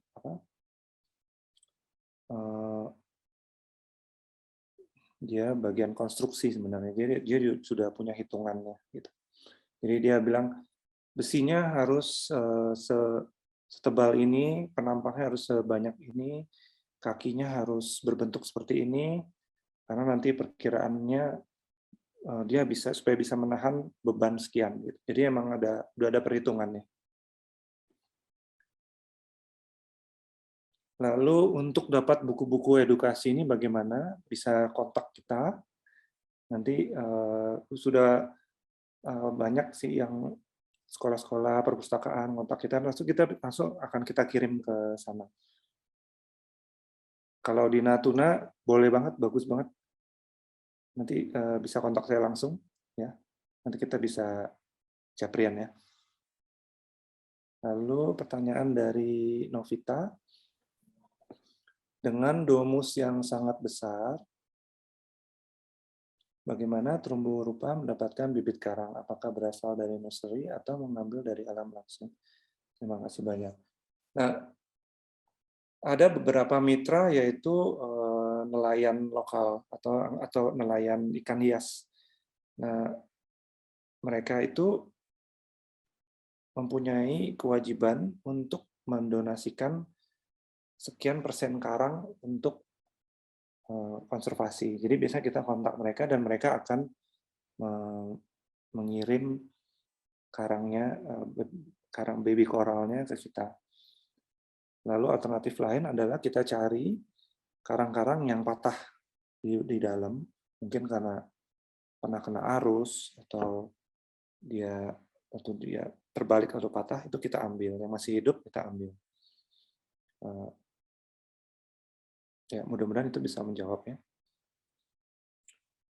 dia bagian konstruksi sebenarnya. Dia sudah punya hitungannya gitu. Jadi dia bilang besinya harus setebal ini, penampaknya harus sebanyak ini, kakinya harus berbentuk seperti ini, karena nanti perkiraannya dia supaya bisa menahan beban sekian. Gitu. Jadi emang udah ada perhitungannya. Lalu untuk dapat buku-buku edukasi ini bagaimana? Bisa kontak kita. Nanti sudah banyak sih yang sekolah-sekolah perpustakaan kontak kita langsung akan kita kirim ke sana. Kalau di Natuna boleh banget, bagus banget. Nanti bisa kontak saya langsung ya. Nanti kita bisa caprian ya. Lalu pertanyaan dari Novita. Dengan domus yang sangat besar, bagaimana terumbu rupa mendapatkan bibit karang? Apakah berasal dari nursery atau mengambil dari alam langsung? Terima kasih banyak. Nah, ada beberapa mitra yaitu nelayan lokal atau nelayan ikan hias. Nah, mereka itu mempunyai kewajiban untuk mendonasikan sekian persen karang untuk konservasi. Jadi biasanya kita kontak mereka dan mereka akan mengirim karangnya, karang baby koralnya ke kita. Lalu alternatif lain adalah kita cari karang-karang yang patah di dalam, mungkin karena pernah kena arus atau dia terbalik atau patah, itu kita ambil. Yang masih hidup kita ambil. Ya, mudah-mudahan itu bisa menjawabnya.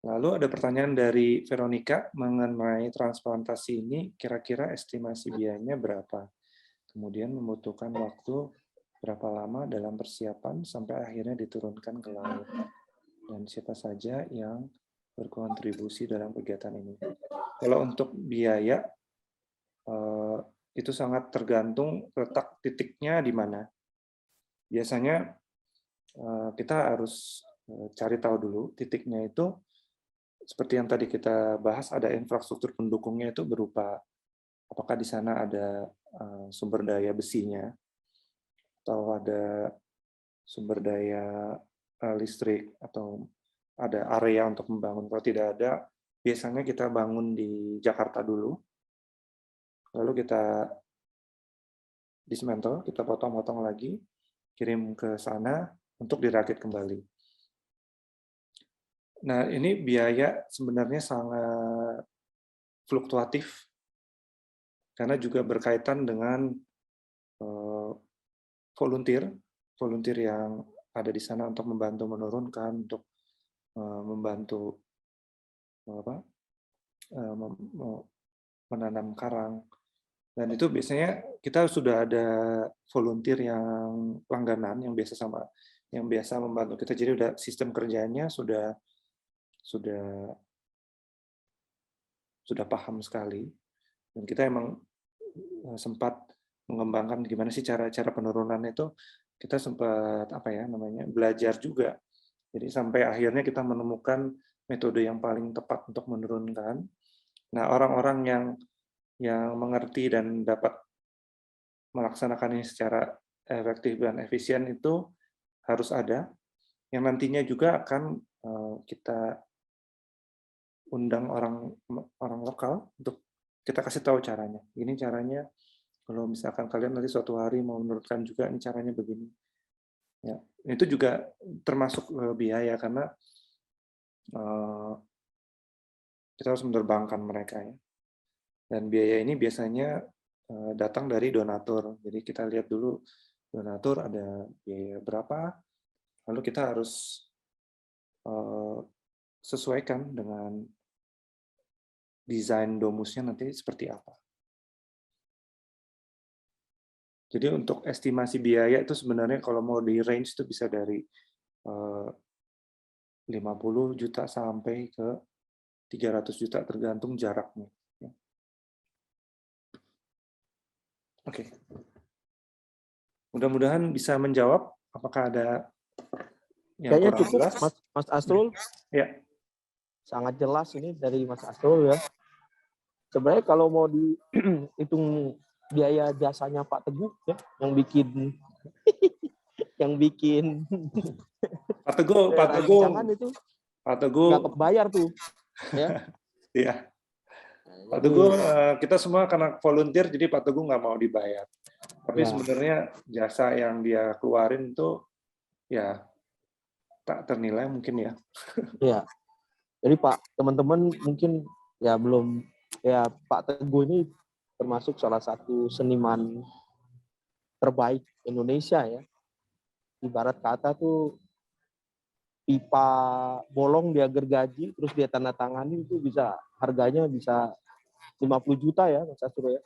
Lalu ada pertanyaan dari Veronica mengenai transplantasi ini, kira-kira estimasi biayanya berapa? Kemudian membutuhkan waktu berapa lama dalam persiapan sampai akhirnya diturunkan ke laut? Dan siapa saja yang berkontribusi dalam kegiatan ini? Kalau untuk biaya, itu sangat tergantung letak titiknya di mana. Biasanya kita harus cari tahu dulu titiknya itu, seperti yang tadi kita bahas, ada infrastruktur pendukungnya itu berupa apakah di sana ada sumber daya besinya atau ada sumber daya listrik atau ada area untuk membangun. Kalau tidak ada, biasanya kita bangun di Jakarta dulu, lalu kita dismantle, kita potong-potong lagi, kirim ke sana untuk dirakit kembali. Nah, ini biaya sebenarnya sangat fluktuatif karena juga berkaitan dengan volunteer yang ada di sana untuk membantu menurunkan, untuk membantu menanam karang. Dan itu biasanya kita sudah ada volunteer yang langganan yang biasa membantu kita. Jadi udah sistem kerjanya sudah paham sekali, dan kita emang sempat mengembangkan gimana sih cara penurunan itu. Kita sempat belajar juga. Jadi sampai akhirnya kita menemukan metode yang paling tepat untuk menurunkan. Nah, orang-orang yang mengerti dan dapat melaksanakan ini secara efektif dan efisien itu harus ada, yang nantinya juga akan kita undang orang lokal untuk kita kasih tahu caranya. Ini caranya kalau misalkan kalian nanti suatu hari mau menurunkan juga, ini caranya begini. Ya, itu juga termasuk biaya karena kita harus menerbangkan mereka ya. Dan biaya ini biasanya datang dari donatur. Jadi kita lihat dulu donatur ada biaya berapa, lalu kita harus sesuaikan dengan desain domusnya nanti seperti apa. Jadi untuk estimasi biaya itu sebenarnya kalau mau di range itu bisa dari 50 juta sampai ke 300 juta tergantung jaraknya. Oke. Mudah-mudahan bisa menjawab. Apakah ada yang Kayaknya kurang cukup, jelas? Mas Asrul. Ya. Sangat jelas ini dari Mas Asrul ya. Sebenarnya kalau mau dihitung biaya jasanya Pak Teguh ya, yang bikin Pak Teguh nggak kebayar tuh ya. Iya. Pak Teguh, kita semua karena volunteer jadi Pak Teguh nggak mau dibayar. Tapi sebenarnya jasa yang dia keluarin tuh ya tak ternilai mungkin ya. Iya. Jadi Pak, teman-teman mungkin ya belum ya, Pak Teguh ini termasuk salah satu seniman terbaik Indonesia ya. Ibarat kata tuh pipa bolong dia gergaji terus dia tanda tangani itu bisa harganya bisa 50 juta ya Mas Asro ya.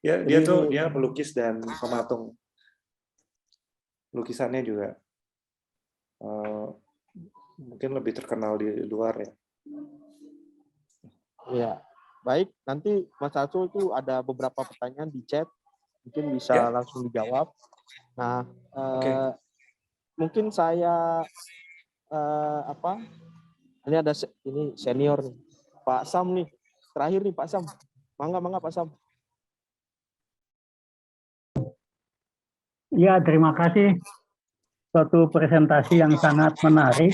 Ya, dia pelukis dan pematung. Lukisannya juga mungkin lebih terkenal di luar ya. Iya. Baik, nanti Mas Asro itu ada beberapa pertanyaan di chat, mungkin bisa langsung dijawab. Nah, mungkin saya ini ada ini senior nih, Pak Sam nih, terakhir nih Pak Sam, mangga Pak Sam. Ya, terima kasih. Suatu presentasi yang sangat menarik.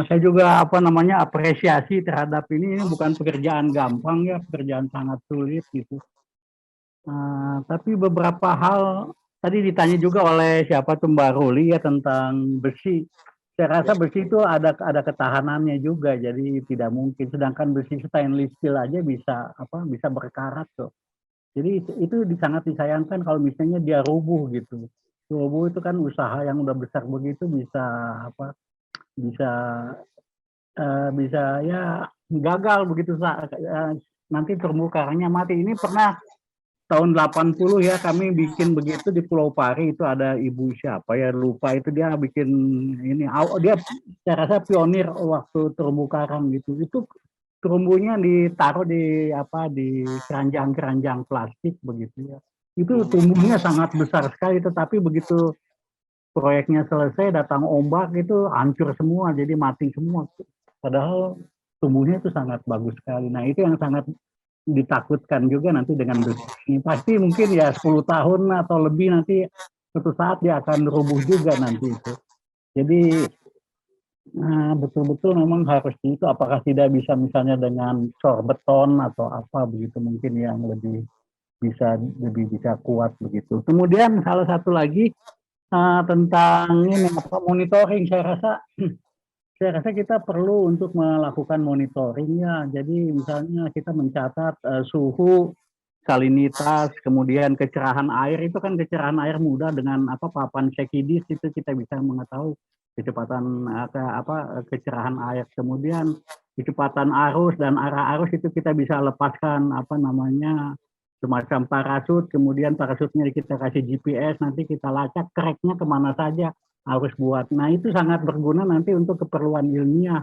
Saya juga apresiasi terhadap ini bukan pekerjaan gampang ya, pekerjaan sangat sulit gitu. Tapi beberapa hal tadi ditanya juga oleh siapa tuh Mbak Ruli ya tentang besi. Saya rasa besi itu ada ketahanannya juga, jadi tidak mungkin. Sedangkan besi stainless steel aja bisa berkarat tuh. Jadi itu sangat disayangkan kalau misalnya dia rubuh gitu. Rubuh itu kan usaha yang udah besar begitu bisa bisa ya gagal begitu nanti terumbu karangnya mati. Ini pernah tahun 80 ya kami bikin begitu di Pulau Pari, itu ada ibu siapa ya lupa, itu dia bikin ini, dia saya rasa pionir waktu terumbu karang gitu. Itu terumbunya ditaruh di keranjang-keranjang plastik begitu ya. Itu tumbuhnya sangat besar sekali, tetapi begitu proyeknya selesai datang ombak itu hancur semua, jadi mati semua. Padahal tumbuhnya itu sangat bagus sekali. Nah itu yang sangat ditakutkan juga nanti dengan besi ini. Pasti mungkin ya 10 tahun atau lebih nanti suatu saat dia akan rubuh juga nanti itu. Jadi betul-betul memang harus itu, apakah tidak bisa misalnya dengan cor beton atau apa begitu mungkin yang lebih bisa kuat begitu. Kemudian salah satu lagi tentang ini monitoring, saya rasa kita perlu untuk melakukan monitoring ya. Jadi misalnya kita mencatat suhu, salinitas, kemudian kecerahan air. Itu kan kecerahan air mudah dengan papan Sekidis itu kita bisa mengetahui kecepatan kecerahan air. Kemudian kecepatan arus dan arah arus itu kita bisa lepaskan semacam parasut. Kemudian parasutnya kita kasih GPS, nanti kita lacak cracknya kemana saja harus buat. Nah itu sangat berguna nanti untuk keperluan ilmiah.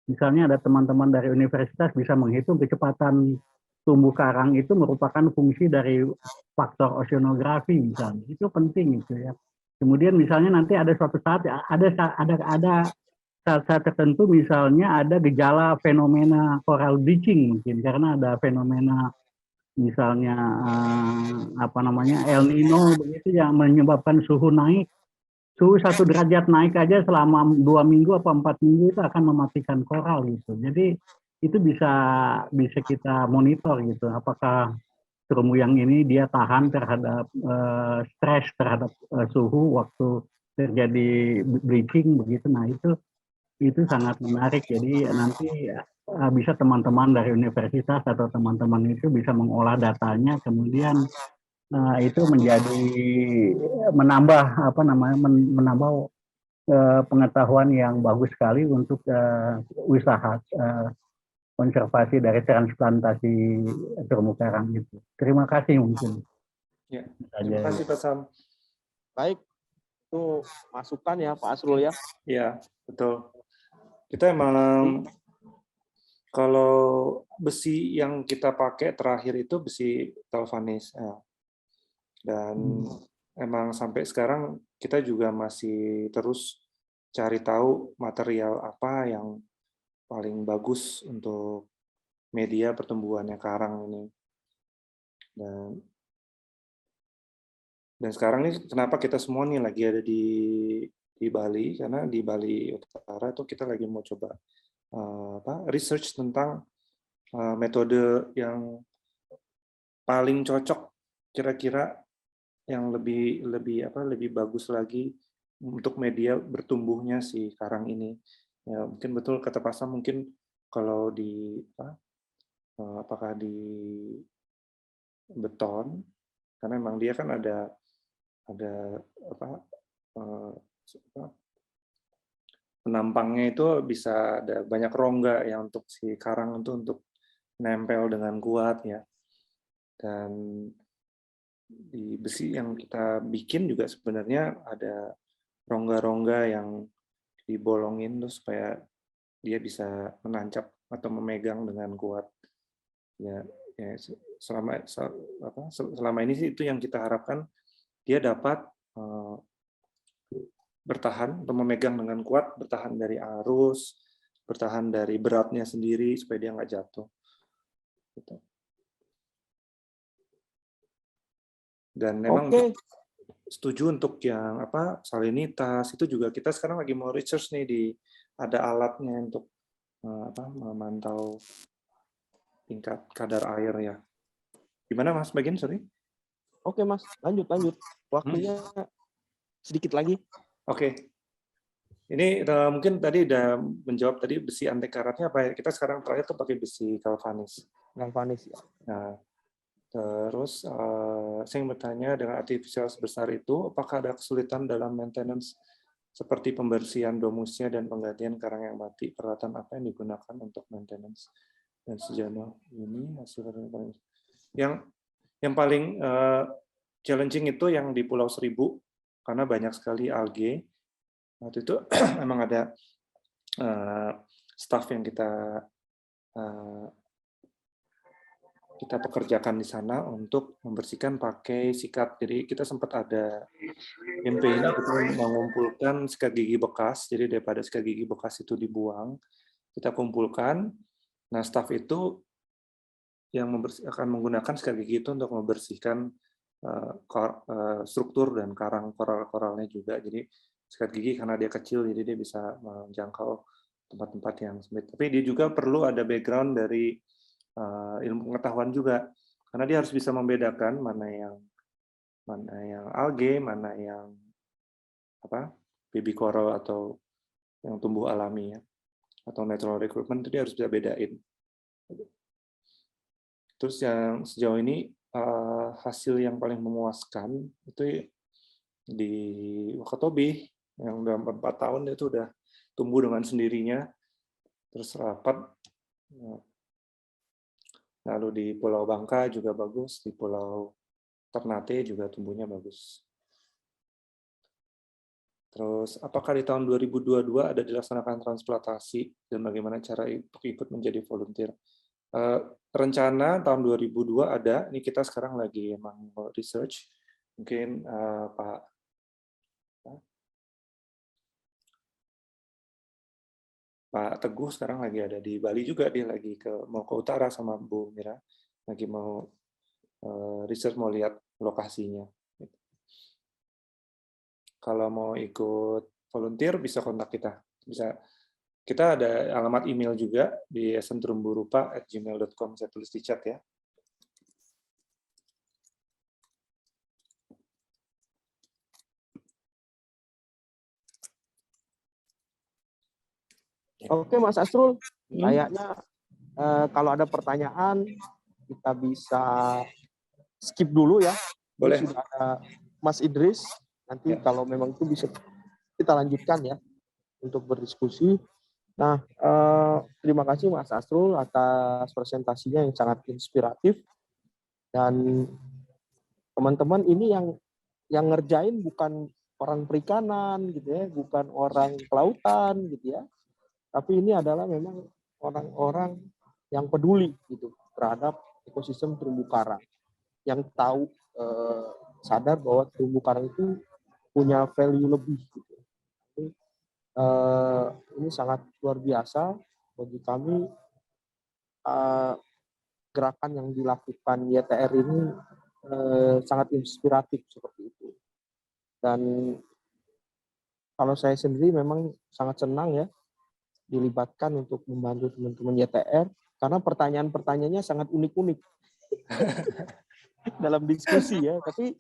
Misalnya ada teman-teman dari universitas bisa menghitung kecepatan tumbuh karang itu merupakan fungsi dari faktor oceanografi misalnya. Itu penting itu ya. Kemudian misalnya nanti ada suatu saat ada saat tertentu misalnya ada gejala fenomena coral bleaching mungkin karena ada fenomena misalnya El Nino begitu yang menyebabkan suhu naik. Suhu 1 derajat naik aja selama 2 minggu atau 4 minggu itu akan mematikan koral gitu. Jadi itu bisa kita monitor gitu. Apakah terumbu yang ini dia tahan terhadap stres terhadap suhu waktu terjadi bleaching begitu. Nah itu sangat menarik. Jadi nanti bisa teman-teman dari universitas atau teman-teman itu bisa mengolah datanya, kemudian itu menjadi menambah menambah pengetahuan yang bagus sekali untuk usaha konservasi dari transplantasi terumbu karang itu. Terima kasih mungkin. Ya, terima kasih Pak Sam. Baik, itu masukan ya Pak Asrul ya. Ya, betul. Kita emang kalau besi yang kita pakai terakhir itu besi galvanis. Ya. Dan emang sampai sekarang kita juga masih terus cari tahu material apa yang paling bagus untuk media pertumbuhannya karang ini. Dan sekarang ini kenapa kita semua nih lagi ada di Bali, karena di Bali Utara itu kita lagi mau coba research tentang metode yang paling cocok kira-kira yang lebih bagus lagi untuk media bertumbuhnya si karang ini. Ya, mungkin betul kata Pak Sam, mungkin kalau apakah di beton, karena memang dia kan ada penampangnya itu bisa ada banyak rongga yang untuk si karang itu untuk nempel dengan kuat ya. Dan di besi yang kita bikin juga sebenarnya ada rongga-rongga yang dibolongin tuh supaya dia bisa menancap atau memegang dengan kuat. Ya selama ini sih itu yang kita harapkan, dia dapat bertahan atau memegang dengan kuat, bertahan dari arus, bertahan dari beratnya sendiri supaya dia nggak jatuh. Gitu. Dan memang setuju untuk yang apa salinitas itu juga kita sekarang lagi mau research nih di ada alatnya untuk apa memantau tingkat kadar air ya. Gimana Mas Bagin, sorry? Oke Mas, lanjut. Waktunya sedikit lagi. Oke. Ini mungkin tadi udah menjawab tadi besi anti karatnya apa ya? Kita sekarang terakhir tuh pakai besi galvanis. Galvanis ya. Nah, terus saya ingin bertanya dengan artificial sebesar itu, apakah ada kesulitan dalam maintenance seperti pembersihan domusnya dan penggantian karang yang mati? Peralatan apa yang digunakan untuk maintenance? Dan sejauh ini hasil yang paling challenging itu yang di Pulau Seribu karena banyak sekali algae. Waktu itu memang ada staff yang kita pekerjakan di sana untuk membersihkan pakai sikat. Jadi kita sempat ada campaign untuk mengumpulkan sikat gigi bekas. Jadi daripada sikat gigi bekas itu dibuang, kita kumpulkan. Nah, staff itu yang akan menggunakan sikat gigi itu untuk membersihkan struktur dan karang koral-koralnya juga. Jadi sikat gigi karena dia kecil, jadi dia bisa menjangkau tempat-tempat yang sempit. Tapi dia juga perlu ada background dari ilmu pengetahuan juga, karena dia harus bisa membedakan mana yang algae, mana yang baby coral atau yang tumbuh alami ya, atau natural recruitment, dia harus bisa bedain. Terus yang sejauh ini hasil yang paling memuaskan itu di Wakatobi yang udah 4 tahun itu udah tumbuh dengan sendirinya, terus rapat. Lalu di Pulau Bangka juga bagus, di Pulau Ternate juga tumbuhnya bagus. Terus apakah di tahun 2022 ada dilaksanakan transplantasi dan bagaimana cara untuk ikut menjadi volunteer? Rencana tahun 2002 ada, ini kita sekarang lagi emang research, mungkin Pak Teguh sekarang lagi ada di Bali juga, dia lagi mau ke utara sama Bu Mira, lagi mau research, mau lihat lokasinya. Kalau mau ikut volunteer bisa kontak kita, kita ada alamat email juga di sentrumburupa@gmail.com, saya tulis di chat ya. Oke Mas Asrul, kayaknya kalau ada pertanyaan kita bisa skip dulu ya. Boleh. Sudah ada Mas Idris, nanti kalau memang itu bisa kita lanjutkan ya untuk berdiskusi. Nah, terima kasih Mas Asrul atas presentasinya yang sangat inspiratif, dan teman-teman ini yang ngerjain bukan orang perikanan gitu ya, bukan orang kelautan gitu ya, tapi ini adalah memang orang-orang yang peduli gitu terhadap ekosistem terumbu karang, yang tahu sadar bahwa terumbu karang itu punya value lebih gitu. Ini sangat luar biasa bagi kami. Gerakan yang dilakukan YTR ini sangat inspiratif seperti itu. Dan kalau saya sendiri memang sangat senang ya dilibatkan untuk membantu teman-teman YTR, karena pertanyaan-pertanyaannya sangat unik-unik dalam diskusi ya. Tapi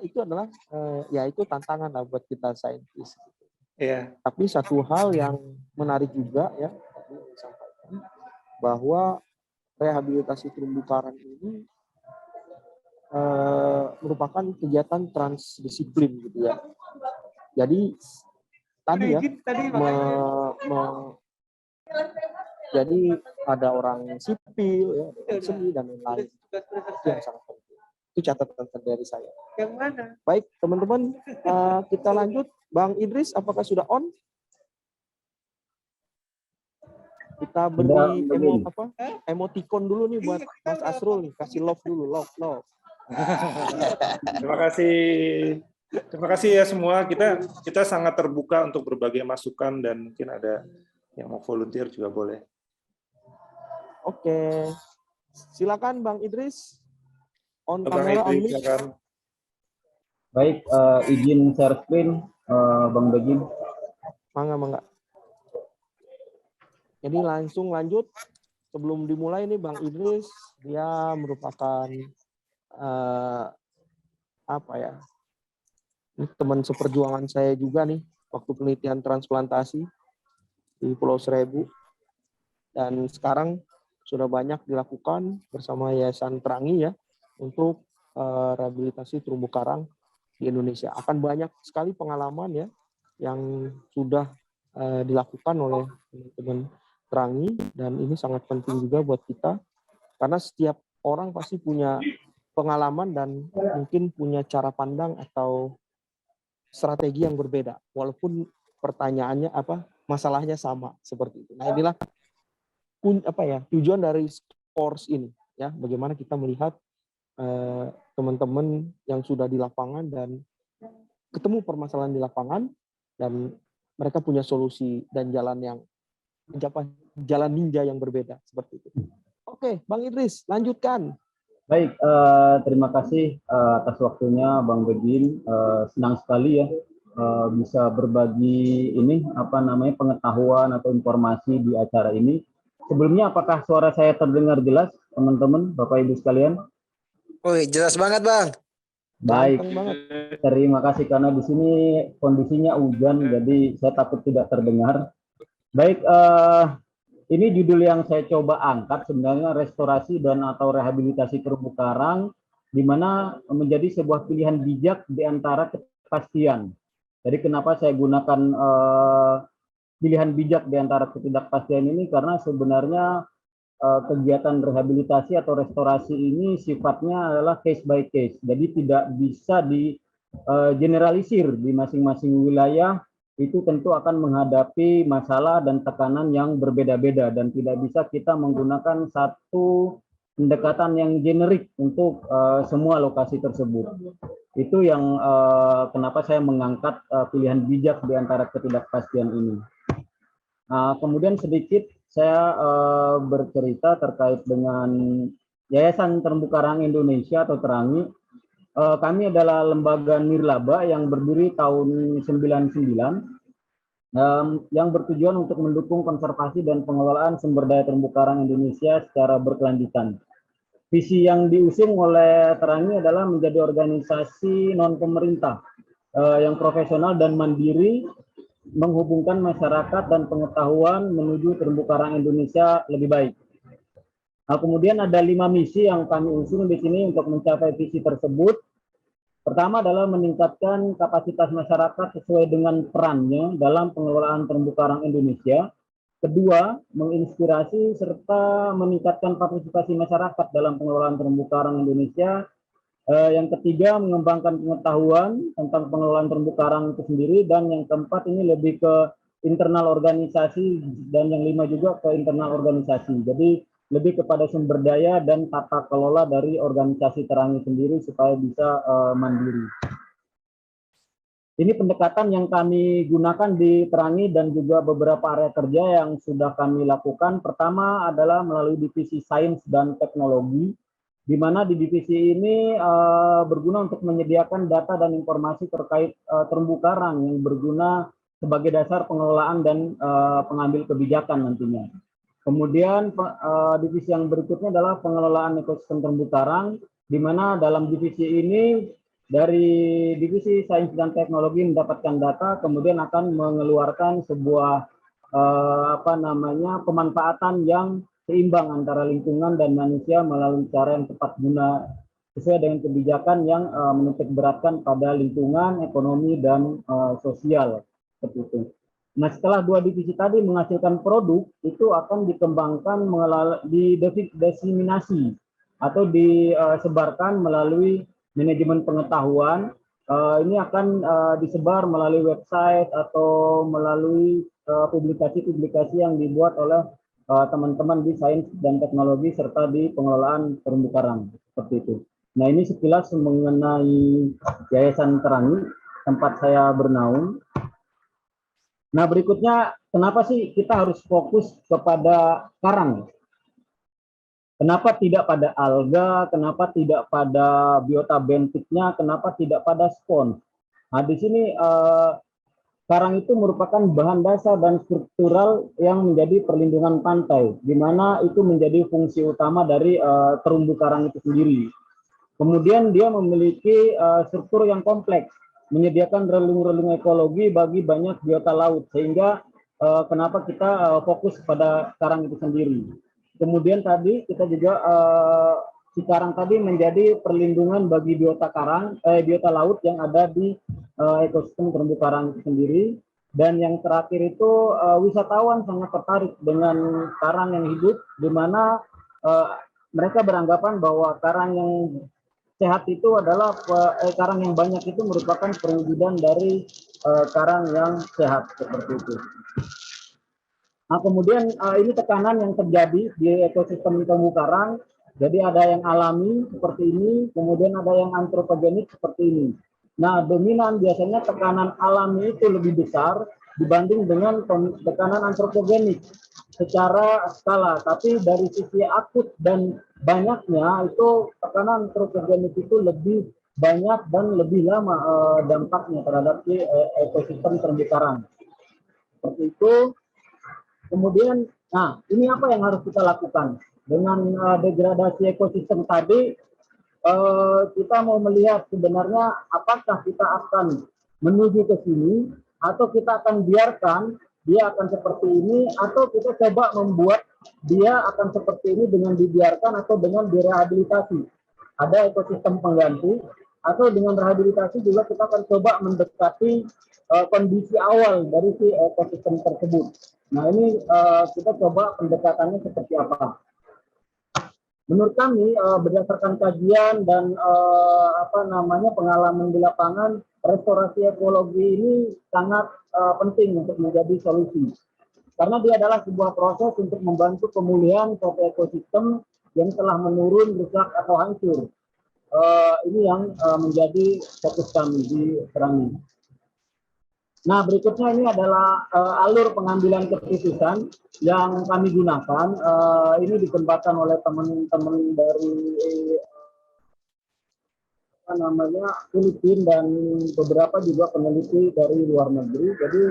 itu adalah ya itu tantangan lah buat kita saintis. Yeah. Tapi satu hal yang menarik juga ya, tadi disampaikan bahwa rehabilitasi terumbu karang ini merupakan kegiatan transdisiplin gitu ya. Jadi tadi ya, jadi ada orang sipil, ya, orang seni dan lain-lain. Itu yang sangat penting. Itu catatan dari saya. Yang mana? Baik teman-teman, kita lanjut. Bang Idris, apakah sudah on? Kita beri emoticon dulu nih buat Mas Asrul nih, kasih love dulu, love. Terima kasih ya semua. Kita sangat terbuka untuk berbagai masukan, dan mungkin ada yang mau volunteer juga boleh. Oke, silakan Bang Idris. On Bang kamera, on Idris, mic. silakan. Baik, izin share screen, Bang Begin. Mangga. Jadi langsung lanjut. Sebelum dimulai nih Bang Idris, dia merupakan ini teman seperjuangan saya juga nih waktu penelitian transplantasi di Pulau Seribu. Dan sekarang sudah banyak dilakukan bersama Yayasan Terangi ya untuk rehabilitasi terumbu karang di Indonesia. Akan banyak sekali pengalaman ya yang sudah dilakukan oleh teman-teman Terangi, dan ini sangat penting juga buat kita karena setiap orang pasti punya pengalaman dan mungkin punya cara pandang atau strategi yang berbeda walaupun pertanyaannya masalahnya sama seperti itu. Nah, inilah tujuan dari course ini ya, bagaimana kita melihat teman-teman yang sudah di lapangan dan ketemu permasalahan di lapangan dan mereka punya solusi dan jalan yang mencapai jalan ninja yang berbeda seperti itu. Oke, Bang Idris, lanjutkan. Baik, terima kasih atas waktunya Bang Begin. Senang sekali ya bisa berbagi pengetahuan atau informasi di acara ini. Sebelumnya apakah suara saya terdengar jelas, teman-teman, Bapak Ibu sekalian? Wih, jelas banget, Bang. Baik, banget. Terima kasih karena di sini kondisinya hujan, jadi saya takut tidak terdengar. Baik, ini judul yang saya coba angkat sebenarnya restorasi dan atau rehabilitasi terumbu karang, di mana menjadi sebuah pilihan bijak di antara kepastian. Jadi kenapa saya gunakan pilihan bijak di antara ketidakpastian ini, karena sebenarnya kegiatan rehabilitasi atau restorasi ini sifatnya adalah case by case. Jadi tidak bisa di generalisir di masing-masing wilayah. Itu tentu akan menghadapi masalah dan tekanan yang berbeda-beda dan tidak bisa kita menggunakan satu pendekatan yang generik untuk semua lokasi tersebut. Itu yang kenapa saya mengangkat pilihan bijak di antara ketidakpastian ini. Kemudian sedikit saya bercerita terkait dengan Yayasan Terumbu Karang Indonesia atau Terangi. Kami adalah lembaga nirlaba yang berdiri tahun 99 yang bertujuan untuk mendukung konservasi dan pengelolaan sumber daya terumbu karang Indonesia secara berkelanjutan. Visi yang diusung oleh Terangi adalah menjadi organisasi non-pemerintah yang profesional dan mandiri, menghubungkan masyarakat dan pengetahuan menuju terumbu karang Indonesia lebih baik. Kemudian ada 5 misi yang kami usung di sini untuk mencapai visi tersebut. Pertama adalah meningkatkan kapasitas masyarakat sesuai dengan perannya dalam pengelolaan terumbu karang Indonesia. Kedua, menginspirasi serta meningkatkan partisipasi masyarakat dalam pengelolaan terumbu karang Indonesia. Yang ketiga, mengembangkan pengetahuan tentang pengelolaan terumbu karang itu sendiri. Dan yang keempat ini lebih ke internal organisasi, dan yang 5 juga ke internal organisasi. Jadi lebih kepada sumber daya dan tata kelola dari organisasi Terangi sendiri supaya bisa mandiri. Ini pendekatan yang kami gunakan di Terangi dan juga beberapa area kerja yang sudah kami lakukan. Pertama adalah melalui divisi sains dan teknologi, di mana di divisi ini berguna untuk menyediakan data dan informasi terkait terumbu karang yang berguna sebagai dasar pengelolaan dan pengambil kebijakan nantinya. Kemudian divisi yang berikutnya adalah pengelolaan ekosistem terumbu karang, di mana dalam divisi ini dari divisi sains dan teknologi mendapatkan data, kemudian akan mengeluarkan sebuah pemanfaatan yang seimbang antara lingkungan dan manusia melalui cara yang tepat guna sesuai dengan kebijakan yang menitik beratkan pada lingkungan, ekonomi, dan sosial seperti itu. Nah, setelah 2 divisi tadi menghasilkan produk, itu akan dikembangkan didiseminasi atau disebarkan melalui manajemen pengetahuan. Ini akan disebar melalui website atau melalui publikasi-publikasi yang dibuat oleh teman-teman di sains dan teknologi serta di pengelolaan terumbu karang seperti itu. Nah, ini sekilas mengenai Yayasan Terangi, tempat saya bernaung. Nah, berikutnya, kenapa sih kita harus fokus kepada karang? Kenapa tidak pada alga, kenapa tidak pada biota bentiknya, kenapa tidak pada spons? Nah, di sini karang itu merupakan bahan dasar dan struktural yang menjadi perlindungan pantai, di mana itu menjadi fungsi utama dari terumbu karang itu sendiri. Kemudian dia memiliki struktur yang kompleks, menyediakan relung-relung ekologi bagi banyak biota laut, sehingga kenapa kita fokus pada karang itu sendiri. Kemudian tadi kita juga si karang tadi menjadi perlindungan bagi biota karang, biota laut yang ada di ekosistem terumbu karang itu sendiri. Dan yang terakhir itu wisatawan sangat tertarik dengan karang yang hidup, di mana mereka beranggapan bahwa karang yang sehat itu adalah karang yang banyak itu merupakan perwujudan dari karang yang sehat seperti itu. Nah, kemudian ini tekanan yang terjadi di ekosistem terumbu karang. Jadi ada yang alami seperti ini, kemudian ada yang antropogenik seperti ini. Nah, dominan biasanya tekanan alami itu lebih besar dibanding dengan tekanan antropogenik secara skala. Tapi dari sisi akut dan banyaknya itu tekanan antropogenik itu lebih banyak dan lebih lama dampaknya terhadap ekosistem terumbu karang. Seperti itu. Kemudian, nah ini apa yang harus kita lakukan dengan degradasi ekosistem tadi? Kita mau melihat sebenarnya apakah kita akan menuju ke sini atau kita akan biarkan dia akan seperti ini, atau kita coba membuat dia akan seperti ini dengan dibiarkan atau dengan direhabilitasi. Ada ekosistem pengganti, atau dengan rehabilitasi juga kita akan coba mendekati kondisi awal dari si ekosistem tersebut. Nah, ini kita coba pendekatannya seperti apa. Menurut kami berdasarkan kajian dan pengalaman di lapangan, restorasi ekologi ini sangat penting untuk menjadi solusi. Karena dia adalah sebuah proses untuk membantu pemulihan suatu ekosistem yang telah menurun, rusak atau hancur. Ini yang menjadi fokus kami di Serangi. Nah, berikutnya ini adalah alur pengambilan keputusan yang kami gunakan. Ini dikembangkan oleh teman-teman dari Filipina dan beberapa juga peneliti dari luar negeri. Jadi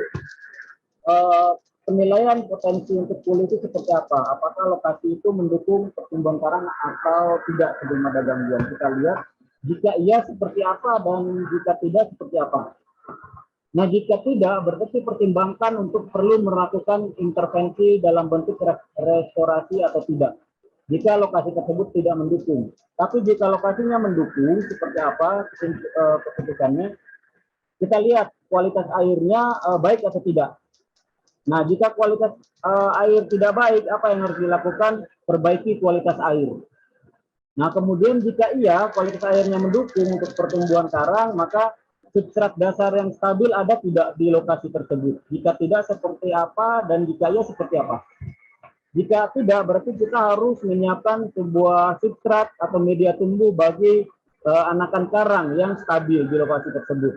penilaian potensi untuk pulih itu seperti apa? Apakah lokasi itu mendukung pertumbuhan karang atau tidak sebelum ada gangguan? Kita lihat jika iya seperti apa dan jika tidak seperti apa. Nah, jika tidak, berarti pertimbangkan untuk perlu melakukan intervensi dalam bentuk restorasi atau tidak. Jika lokasi tersebut tidak mendukung. Tapi jika lokasinya mendukung, seperti apa keputusannya? Kita lihat kualitas airnya baik atau tidak. Nah, jika kualitas air tidak baik, apa yang harus dilakukan? Perbaiki kualitas air. Nah, kemudian jika iya, kualitas airnya mendukung untuk pertumbuhan karang, maka substrat dasar yang stabil ada tidak di lokasi tersebut? Jika tidak, seperti apa? Dan jika iya, seperti apa? Jika tidak, berarti kita harus menyiapkan sebuah substrat atau media tumbuh bagi anakan karang yang stabil di lokasi tersebut.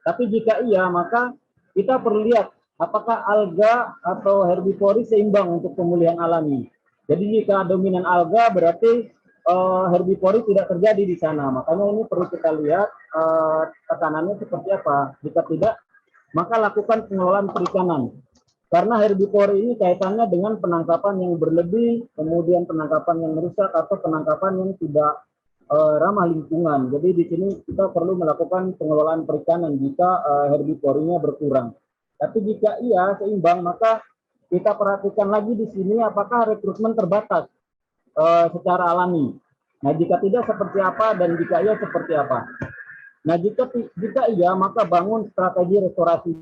Tapi jika iya, maka kita perlu lihat apakah alga atau herbivori seimbang untuk pemulihan alami. Jadi jika dominan alga, berarti herbivori tidak terjadi di sana. Makanya ini perlu kita lihat tekanannya seperti apa. Jika tidak, maka lakukan pengelolaan perikanan. Karena herbivori ini kaitannya dengan penangkapan yang berlebih, kemudian penangkapan yang merusak atau penangkapan yang tidak ramah lingkungan. Jadi di sini kita perlu melakukan pengelolaan perikanan jika herbivorinya berkurang. Tapi jika iya seimbang, maka kita perhatikan lagi di sini apakah rekrutmen terbatas secara alami. Nah, jika tidak seperti apa dan jika iya seperti apa. Nah, jika iya, maka bangun strategi restorasi.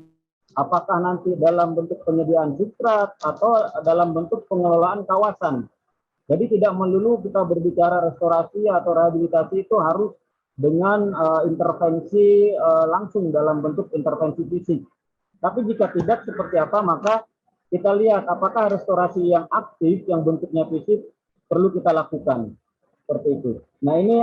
Apakah nanti dalam bentuk penyediaan substrat atau dalam bentuk pengelolaan kawasan. Jadi tidak melulu kita berbicara restorasi atau rehabilitasi itu harus dengan intervensi langsung dalam bentuk intervensi fisik. Tapi jika tidak seperti apa, maka kita lihat apakah restorasi yang aktif, yang bentuknya fisik, perlu kita lakukan seperti itu. Nah, ini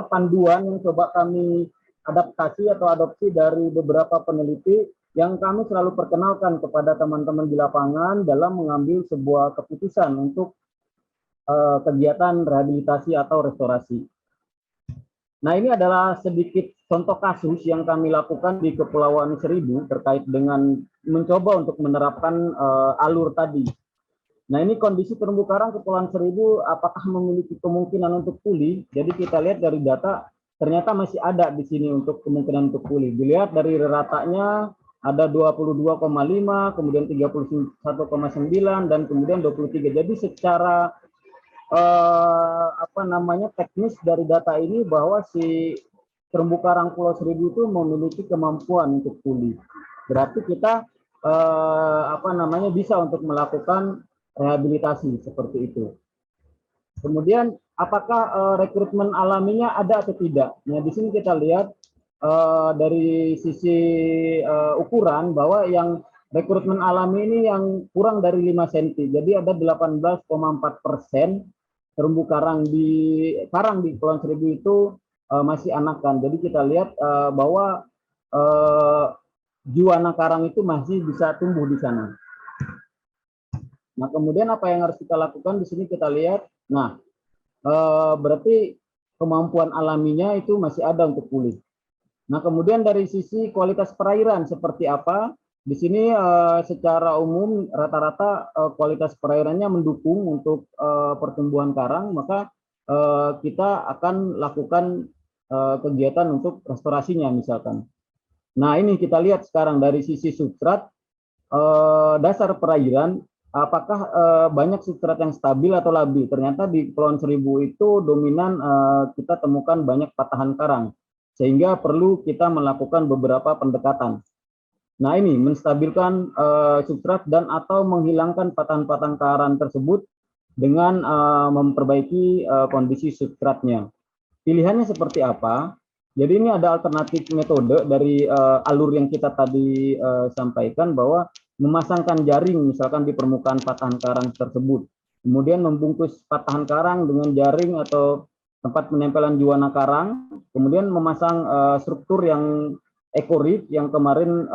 panduan yang coba kami adaptasi atau adopsi dari beberapa peneliti yang kami selalu perkenalkan kepada teman-teman di lapangan dalam mengambil sebuah keputusan untuk kegiatan rehabilitasi atau restorasi. Nah, ini adalah sedikit contoh kasus yang kami lakukan di Kepulauan Seribu terkait dengan mencoba untuk menerapkan alur tadi. Nah, ini kondisi terumbu karang Kepulauan Seribu apakah memiliki kemungkinan untuk pulih? Jadi kita lihat dari data ternyata masih ada di sini untuk kemungkinan untuk pulih. Dilihat dari ratanya ada 22,5, kemudian 31,9 dan kemudian 23. Jadi secara teknis dari data ini bahwa si terumbu karang Pulau Seribu itu memiliki kemampuan untuk pulih. Berarti kita bisa untuk melakukan rehabilitasi seperti itu. Kemudian apakah rekrutmen alaminya ada atau tidak? Nah, di sini kita lihat dari sisi ukuran bahwa yang rekrutmen alami ini yang kurang dari 5 cm. Jadi ada 18,4% terumbu karang di Kepulauan Seribu itu masih anakan. Jadi kita lihat bahwa juwana karang itu masih bisa tumbuh di sana. Nah, kemudian apa yang harus kita lakukan di sini kita lihat. Nah, berarti kemampuan alaminya itu masih ada untuk pulih. Nah, kemudian dari sisi kualitas perairan seperti apa? Di sini secara umum rata-rata kualitas perairannya mendukung untuk pertumbuhan karang, maka kita akan lakukan kegiatan untuk restorasinya misalkan. Nah, ini kita lihat sekarang dari sisi substrat dasar perairan, apakah banyak substrat yang stabil atau labil? Ternyata di Kepulauan Seribu itu dominan kita temukan banyak patahan karang, sehingga perlu kita melakukan beberapa pendekatan. Nah, ini menstabilkan substrat dan atau menghilangkan patahan-patahan karang tersebut dengan memperbaiki kondisi substratnya. Pilihannya seperti apa? Jadi ini ada alternatif metode dari alur yang kita tadi sampaikan bahwa memasangkan jaring misalkan di permukaan patahan karang tersebut. Kemudian membungkus patahan karang dengan jaring atau tempat penempelan juwana karang, kemudian memasang struktur yang ekorif yang kemarin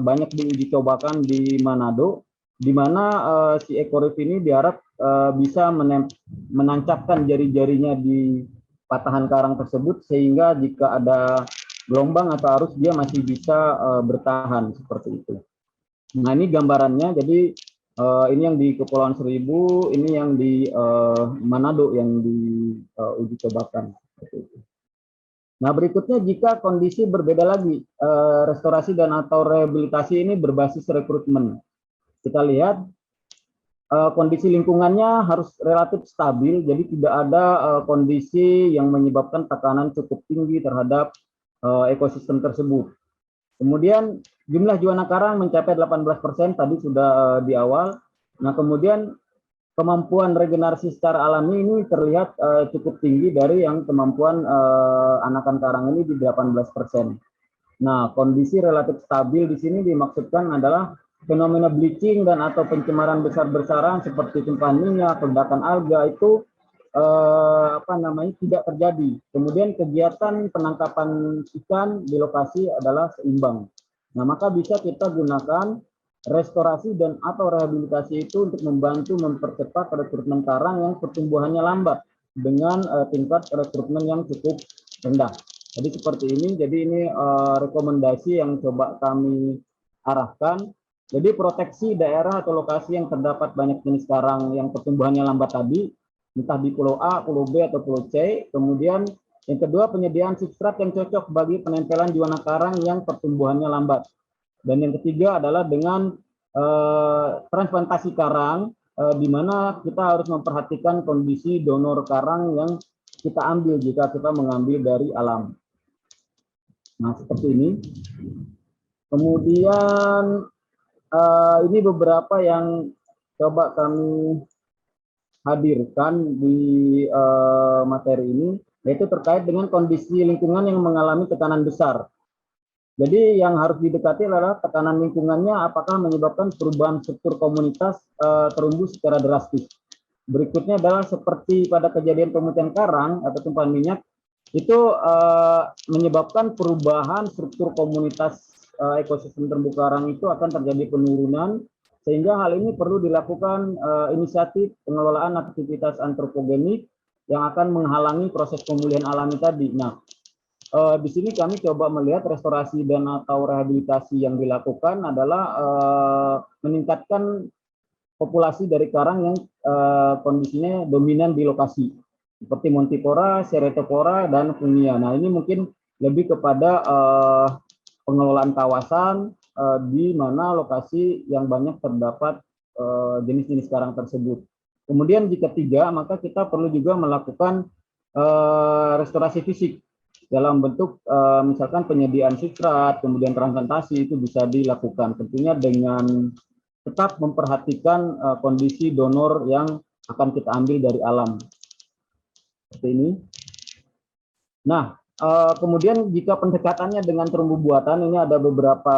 banyak diuji cobakan di Manado, di mana si ekorif ini diharap bisa menancapkan jari-jarinya di patahan karang tersebut sehingga jika ada gelombang atau arus dia masih bisa bertahan seperti itu. Nah, ini gambarannya. Jadi ini yang di Kepulauan Seribu, ini yang di Manado yang diuji cobakan seperti itu. Nah, berikutnya jika kondisi berbeda lagi, restorasi dan atau rehabilitasi ini berbasis rekrutmen. Kita lihat kondisi lingkungannya harus relatif stabil, jadi tidak ada kondisi yang menyebabkan tekanan cukup tinggi terhadap ekosistem tersebut. Kemudian jumlah juwana karang mencapai 18% tadi sudah di awal. Nah, kemudian kemampuan regenerasi secara alami ini terlihat cukup tinggi dari yang kemampuan anakan karang ini di 18%. Nah, kondisi relatif stabil di sini dimaksudkan adalah fenomena bleaching dan atau pencemaran besar-besaran seperti tumpahan minyak, ledakan alga itu tidak terjadi. Kemudian kegiatan penangkapan ikan di lokasi adalah seimbang. Nah, maka bisa kita gunakan restorasi dan atau rehabilitasi itu untuk membantu mempercepat rekrutmen karang yang pertumbuhannya lambat dengan tingkat rekrutmen yang cukup rendah. Jadi seperti ini. Jadi ini rekomendasi yang coba kami arahkan. Jadi proteksi daerah atau lokasi yang terdapat banyak jenis karang yang pertumbuhannya lambat tadi, entah di Pulau A, Pulau B, atau Pulau C. Kemudian yang kedua, penyediaan substrat yang cocok bagi penempelan juwana karang yang pertumbuhannya lambat. Dan yang ketiga adalah dengan transplantasi karang, di mana kita harus memperhatikan kondisi donor karang yang kita ambil jika kita mengambil dari alam. Nah, seperti ini. Kemudian ini beberapa yang coba kami hadirkan di materi ini, yaitu terkait dengan kondisi lingkungan yang mengalami tekanan besar. Jadi yang harus didekati adalah tekanan lingkungannya apakah menyebabkan perubahan struktur komunitas terumbu secara drastis. Berikutnya adalah seperti pada kejadian pemutihan karang atau tumpahan minyak, itu menyebabkan perubahan struktur komunitas ekosistem terumbu karang itu akan terjadi penurunan Sehingga hal ini perlu dilakukan inisiatif pengelolaan aktivitas antropogenik yang akan menghalangi proses pemulihan alami tadi. Nah, di sini kami coba melihat restorasi dan atau rehabilitasi yang dilakukan adalah meningkatkan populasi dari karang yang kondisinya dominan di lokasi seperti Montipora, Ceratopora, dan Funia. Nah, ini mungkin lebih kepada pengelolaan kawasan di mana lokasi yang banyak terdapat jenis-jenis karang tersebut. Kemudian di ketiga, maka kita perlu juga melakukan restorasi fisik dalam bentuk misalkan penyediaan substrat, kemudian transplantasi itu bisa dilakukan tentunya dengan tetap memperhatikan kondisi donor yang akan kita ambil dari alam. Seperti ini. Nah, kemudian jika pendekatannya dengan terumbu buatan, ini ada beberapa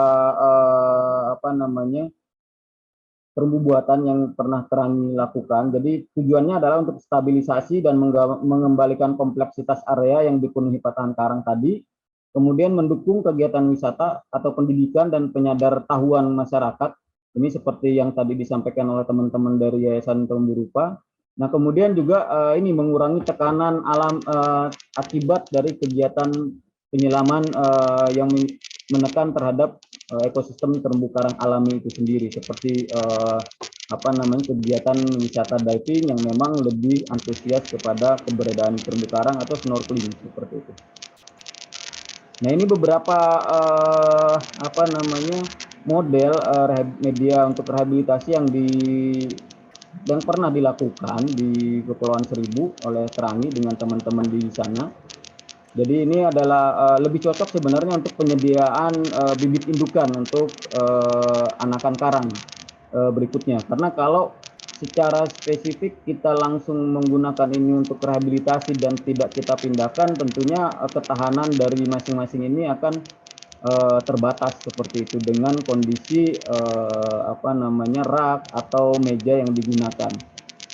terumbu buatan yang pernah Terangi lakukan. Jadi tujuannya adalah untuk stabilisasi dan mengembalikan kompleksitas area yang dipenuhi patahan karang tadi, kemudian mendukung kegiatan wisata atau pendidikan dan penyadartahuan masyarakat. Ini seperti yang tadi disampaikan oleh teman-teman dari Yayasan Terumbu Rupa. Nah, kemudian juga ini mengurangi tekanan alam akibat dari kegiatan penyelaman yang menekan terhadap ekosistem terumbu karang alami itu sendiri, seperti kegiatan wisata diving yang memang lebih antusias kepada keberadaan terumbu karang atau snorkeling seperti itu. Nah, ini beberapa model media untuk rehabilitasi yang pernah dilakukan di Kepulauan Seribu oleh Terangi dengan teman-teman di sana. Jadi ini adalah lebih cocok sebenarnya untuk penyediaan bibit indukan untuk anakan karang berikutnya. Karena kalau secara spesifik kita langsung menggunakan ini untuk rehabilitasi dan tidak kita pindahkan, tentunya ketahanan dari masing-masing ini akan terbatas seperti itu dengan kondisi rak atau meja yang digunakan.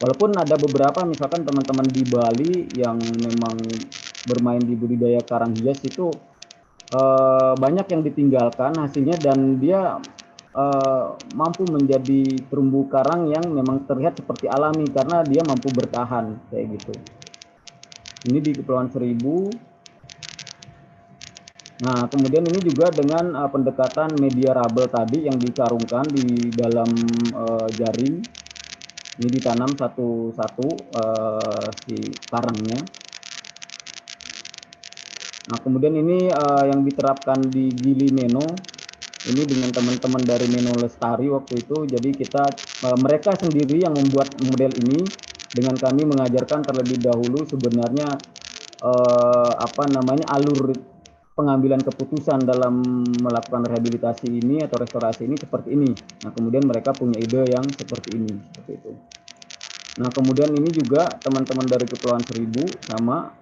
Walaupun ada beberapa misalkan teman-teman di Bali yang memang bermain di budidaya karang hias itu banyak yang ditinggalkan hasilnya dan dia mampu menjadi terumbu karang yang memang terlihat seperti alami karena dia mampu bertahan kayak gitu. Ini di Kepulauan Seribu. Nah, kemudian ini juga dengan pendekatan media rabel tadi yang dikarungkan di dalam jaring. Ini ditanam satu-satu si karangnya. Nah, kemudian ini yang diterapkan di Gili Meno. Ini dengan teman-teman dari Meno Lestari waktu itu. Jadi mereka sendiri yang membuat model ini dengan kami mengajarkan terlebih dahulu sebenarnya alur pengambilan keputusan dalam melakukan rehabilitasi ini atau restorasi ini seperti ini. Nah, kemudian mereka punya ide yang seperti ini, seperti itu. Nah, kemudian ini juga teman-teman dari Kepulauan Seribu sama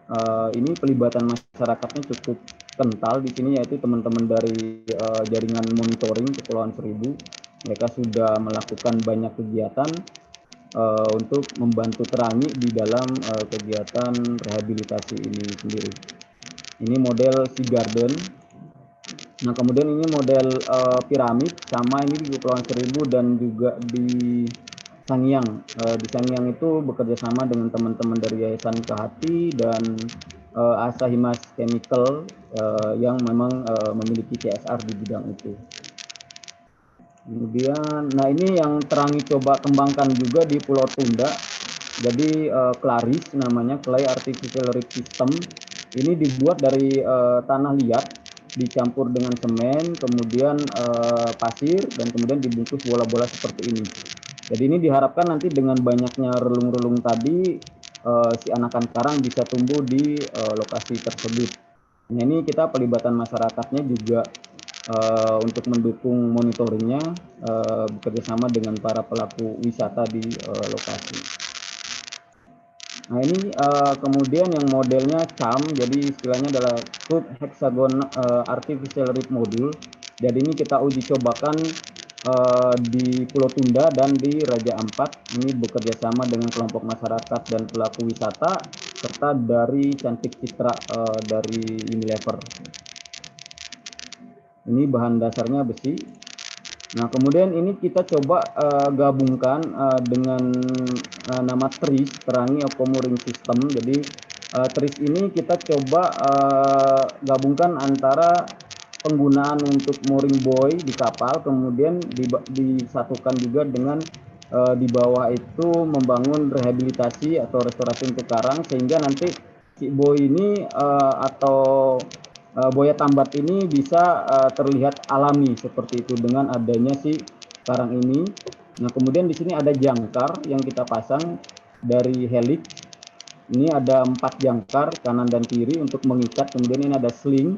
ini pelibatan masyarakatnya cukup kental di sini, yaitu teman-teman dari jaringan monitoring Kepulauan Seribu. Mereka sudah melakukan banyak kegiatan untuk membantu Terangi di dalam kegiatan rehabilitasi ini sendiri. Ini model Sea Garden. Nah, kemudian ini model piramid sama ini di Kepulauan Seribu dan juga di Sangiang. Di Sangiang itu bekerja sama dengan teman-teman dari Yayasan Kehati dan Asahimas Chemical yang memang memiliki CSR di bidang itu. Kemudian, nah ini yang Terangi coba kembangkan juga di Pulau Tunda. Jadi Claris namanya, Clay Artificial Reef System. Ini dibuat dari tanah liat, dicampur dengan semen, kemudian pasir, dan kemudian dibungkus bola-bola seperti ini. Jadi ini diharapkan nanti dengan banyaknya relung-relung tadi, si anakan karang bisa tumbuh di lokasi tersebut. Nah, ini kita pelibatan masyarakatnya juga untuk mendukung monitoringnya, bekerjasama dengan para pelaku wisata di lokasi. Nah, ini kemudian yang modelnya CAM, jadi istilahnya adalah Cube Hexagon Artificial Reef Module. Jadi ini kita uji cobakan di Pulau Tunda dan di Raja Ampat. Ini bekerja sama dengan kelompok masyarakat dan pelaku wisata, serta dari Cantik Citra dari Unilever. Ini bahan dasarnya besi. Nah, kemudian ini kita coba gabungkan dengan nama TRIS, Terangi Eco Mooring System. Jadi TRIS ini kita coba gabungkan antara penggunaan untuk mooring buoy di kapal, kemudian disatukan juga dengan di bawah itu membangun rehabilitasi atau restorasi untuk karang, sehingga nanti si buoy ini atau boya tambat ini bisa terlihat alami seperti itu dengan adanya si karang ini. Nah, kemudian di sini ada jangkar yang kita pasang dari helix. Ini ada 4 jangkar kanan dan kiri untuk mengikat. Kemudian ini ada sling,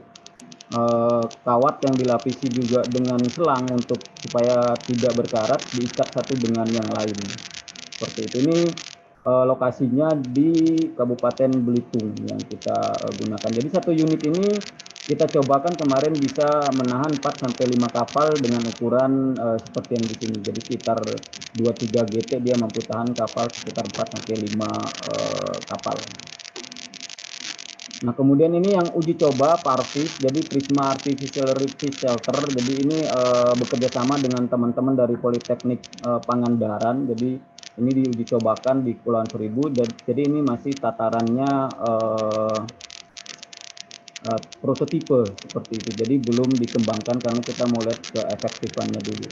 kawat yang dilapisi juga dengan selang untuk supaya tidak berkarat, diikat satu dengan yang lain. Seperti itu. Ini lokasinya di Kabupaten Belitung yang kita gunakan. Jadi satu unit ini kita cobakan kemarin bisa menahan 4-5 kapal dengan ukuran seperti yang di sini. Jadi sekitar 2-3 GT dia mampu tahan kapal sekitar 4-5 kapal. Nah, kemudian ini yang uji coba Parvis, jadi Prisma Artificial Reef Shelter. Jadi ini bekerja sama dengan teman-teman dari Politeknik Pangandaran. Jadi ini diuji cobakan di Kepulauan Seribu. Jadi ini masih tatarannya prototipe seperti itu. Jadi belum dikembangkan karena kita mau lihat keefektifannya dulu.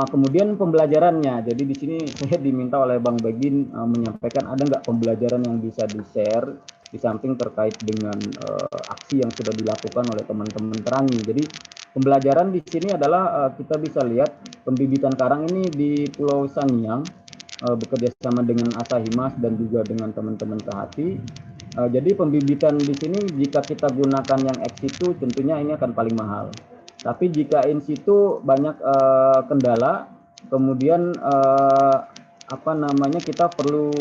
Kemudian pembelajarannya. Jadi di sini saya diminta oleh Bang Begin menyampaikan ada nggak pembelajaran yang bisa di-share di samping terkait dengan aksi yang sudah dilakukan oleh teman-teman Terangi. Jadi pembelajaran di sini adalah kita bisa lihat pembibitan karang ini di Pulau Sanyang bekerja sama dengan Asahimas dan juga dengan teman-teman Kehati. Jadi pembibitan di sini jika kita gunakan yang ex situ tentunya ini akan paling mahal. Tapi jika in situ banyak kendala, kemudian kita perlu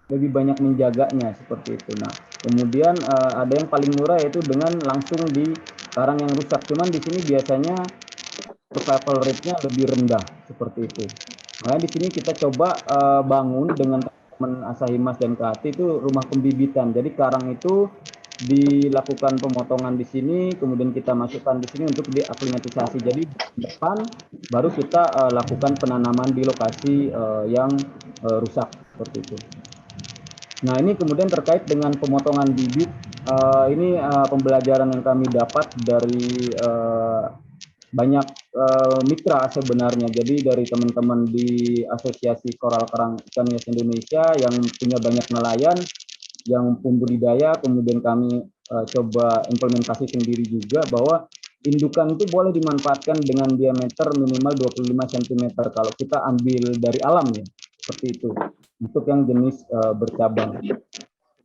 lebih banyak menjaganya seperti itu. Nah, kemudian ada yang paling murah yaitu dengan langsung di karang yang rusak. Cuman di sini biasanya survival rate-nya lebih rendah seperti itu. Nah, di sini kita coba bangun dengan teman Asahimas dan Kehati itu rumah pembibitan. Jadi karang itu dilakukan pemotongan di sini, kemudian kita masukkan di sini untuk diaklimatisasi. Jadi di depan baru kita lakukan penanaman di lokasi yang rusak seperti itu. Nah, ini kemudian terkait dengan pemotongan bibit. Ini pembelajaran yang kami dapat dari banyak mitra sebenarnya. Jadi dari teman-teman di Asosiasi Koral Kerang Ikan Hias Indonesia yang punya banyak nelayan, yang pembudidaya, kemudian kami coba implementasi sendiri juga bahwa indukan itu boleh dimanfaatkan dengan diameter minimal 25 cm kalau kita ambil dari alam ya, seperti itu untuk yang jenis bercabang.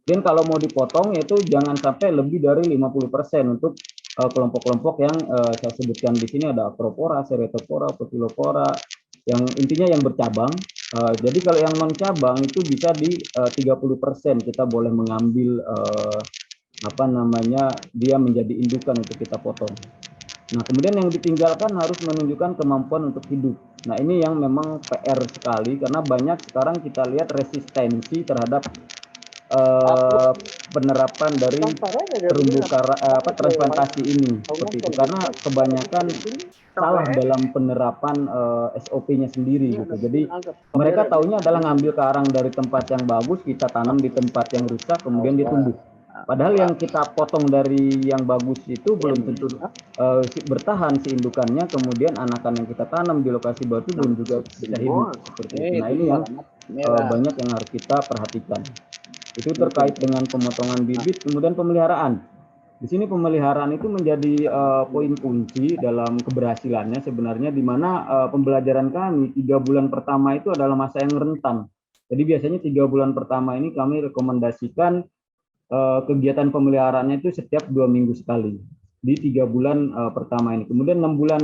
Dan kalau mau dipotong itu jangan sampai lebih dari 50% untuk kelompok-kelompok yang saya sebutkan di sini ada Acropora, Ceratopora, Potilopora, yang intinya yang bercabang. Jadi kalau yang non cabang itu bisa di 30% kita boleh mengambil dia menjadi indukan untuk kita potong. Nah, kemudian yang ditinggalkan harus menunjukkan kemampuan untuk hidup. Nah, ini yang memang PR sekali karena banyak sekarang kita lihat resistensi terhadap penerapan dari terumbu karang transplantasi ini seperti itu karena kebanyakan salah dalam penerapan SOP-nya sendiri gitu. Jadi mereka taunya adalah ngambil karang dari tempat yang bagus, kita tanam di tempat yang rusak, kemudian dia tumbuh. Padahal yang kita potong dari yang bagus itu belum tentu bertahan si indukannya, kemudian anakan yang kita tanam di lokasi baru itu belum juga bisa hidup seperti itu. Nah, ini yang banyak yang harus kita perhatikan. Itu terkait dengan pemotongan bibit, kemudian pemeliharaan. Di sini pemeliharaan itu menjadi poin kunci dalam keberhasilannya sebenarnya, di mana pembelajaran kami 3 bulan pertama itu adalah masa yang rentan. Jadi biasanya 3 bulan pertama ini kami rekomendasikan kegiatan pemeliharaannya itu setiap 2 minggu sekali di 3 bulan pertama ini. Kemudian 6 bulan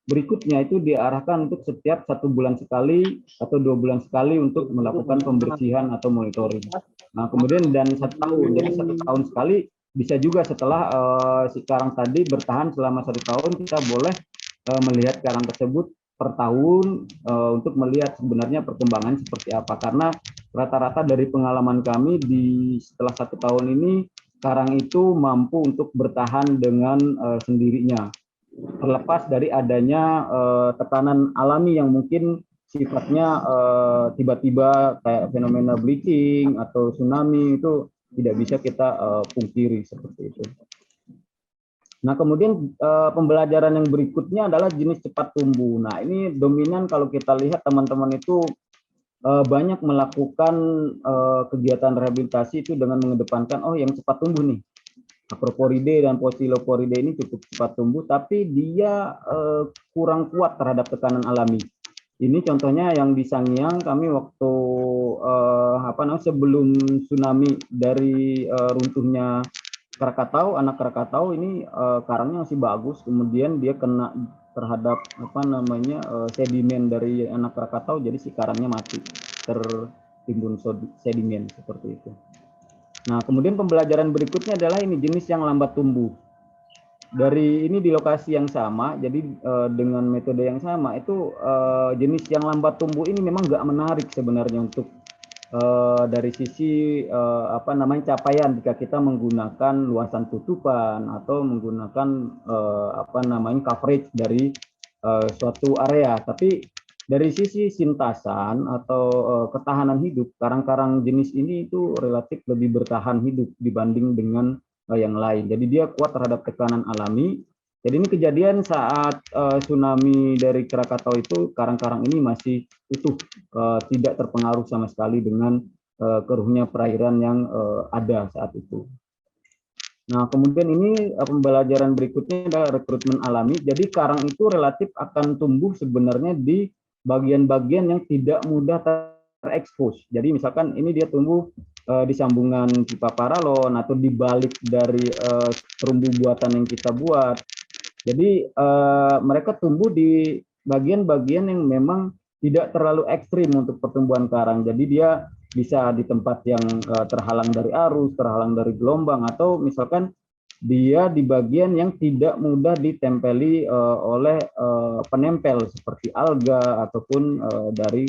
berikutnya itu diarahkan untuk setiap 1 bulan sekali atau 2 bulan sekali untuk melakukan pembersihan atau monitoring. Nah, kemudian dan 1 tahun, jadi 1 tahun sekali bisa juga setelah si karang tadi bertahan selama 1 tahun kita boleh melihat karang tersebut per tahun untuk melihat sebenarnya perkembangan seperti apa. Karena rata-rata dari pengalaman kami setelah 1 tahun ini karang itu mampu untuk bertahan dengan sendirinya. terlepas dari adanya tekanan alami yang mungkin sifatnya tiba-tiba kayak fenomena bleaching atau tsunami, itu tidak bisa kita pungkiri seperti itu. Nah, kemudian pembelajaran yang berikutnya adalah jenis cepat tumbuh. Nah, ini dominan kalau kita lihat teman-teman itu banyak melakukan kegiatan rehabilitasi itu dengan mengedepankan yang cepat tumbuh nih. Acroporidae dan Poeciloporidae ini cukup cepat tumbuh, tapi dia kurang kuat terhadap tekanan alami. Ini contohnya yang di Sangiang, kami waktu sebelum tsunami dari runtuhnya Krakatau, anak Krakatau ini karangnya masih bagus, kemudian dia kena terhadap sedimen dari anak Krakatau, jadi si karangnya mati, tertimbun sedimen seperti itu. Nah, kemudian pembelajaran berikutnya adalah ini jenis yang lambat tumbuh. Dari ini di lokasi yang sama, jadi dengan metode yang sama itu jenis yang lambat tumbuh ini memang nggak menarik sebenarnya untuk dari sisi capaian jika kita menggunakan luasan tutupan atau menggunakan coverage dari suatu area. Tapi dari sisi sintasan atau ketahanan hidup, karang-karang jenis ini itu relatif lebih bertahan hidup dibanding dengan yang lain. Jadi dia kuat terhadap tekanan alami. Jadi ini kejadian saat tsunami dari Krakatau itu, karang-karang ini masih utuh, tidak terpengaruh sama sekali dengan keruhnya perairan yang ada saat itu. Nah, kemudian ini pembelajaran berikutnya adalah rekrutmen alami. Jadi karang itu relatif akan tumbuh sebenarnya di bagian-bagian yang tidak mudah terekspos. Jadi misalkan ini dia tumbuh di sambungan pipa paralon atau di balik dari terumbu buatan yang kita buat. Jadi mereka tumbuh di bagian-bagian yang memang tidak terlalu ekstrim untuk pertumbuhan karang. Jadi dia bisa di tempat yang terhalang dari arus, terhalang dari gelombang, atau misalkan dia di bagian yang tidak mudah ditempeli oleh penempel seperti alga ataupun dari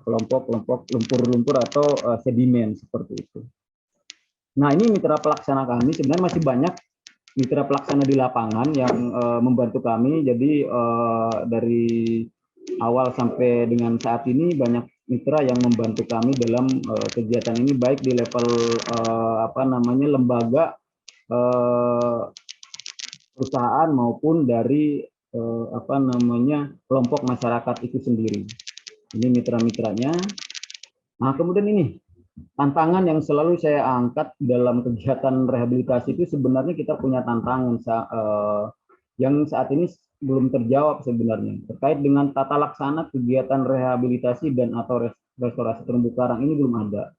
kelompok-kelompok lumpur-lumpur atau sedimen seperti itu. Nah, ini mitra pelaksana kami, sebenarnya masih banyak mitra pelaksana di lapangan yang membantu kami. Jadi dari awal sampai dengan saat ini banyak mitra yang membantu kami dalam kegiatan ini, baik di level lembaga, perusahaan, maupun dari kelompok masyarakat itu sendiri. Ini mitra-mitranya. Nah, kemudian ini tantangan yang selalu saya angkat dalam kegiatan rehabilitasi itu, sebenarnya kita punya tantangan yang saat ini belum terjawab sebenarnya terkait dengan tata laksana kegiatan rehabilitasi dan atau restorasi terumbu karang ini belum ada.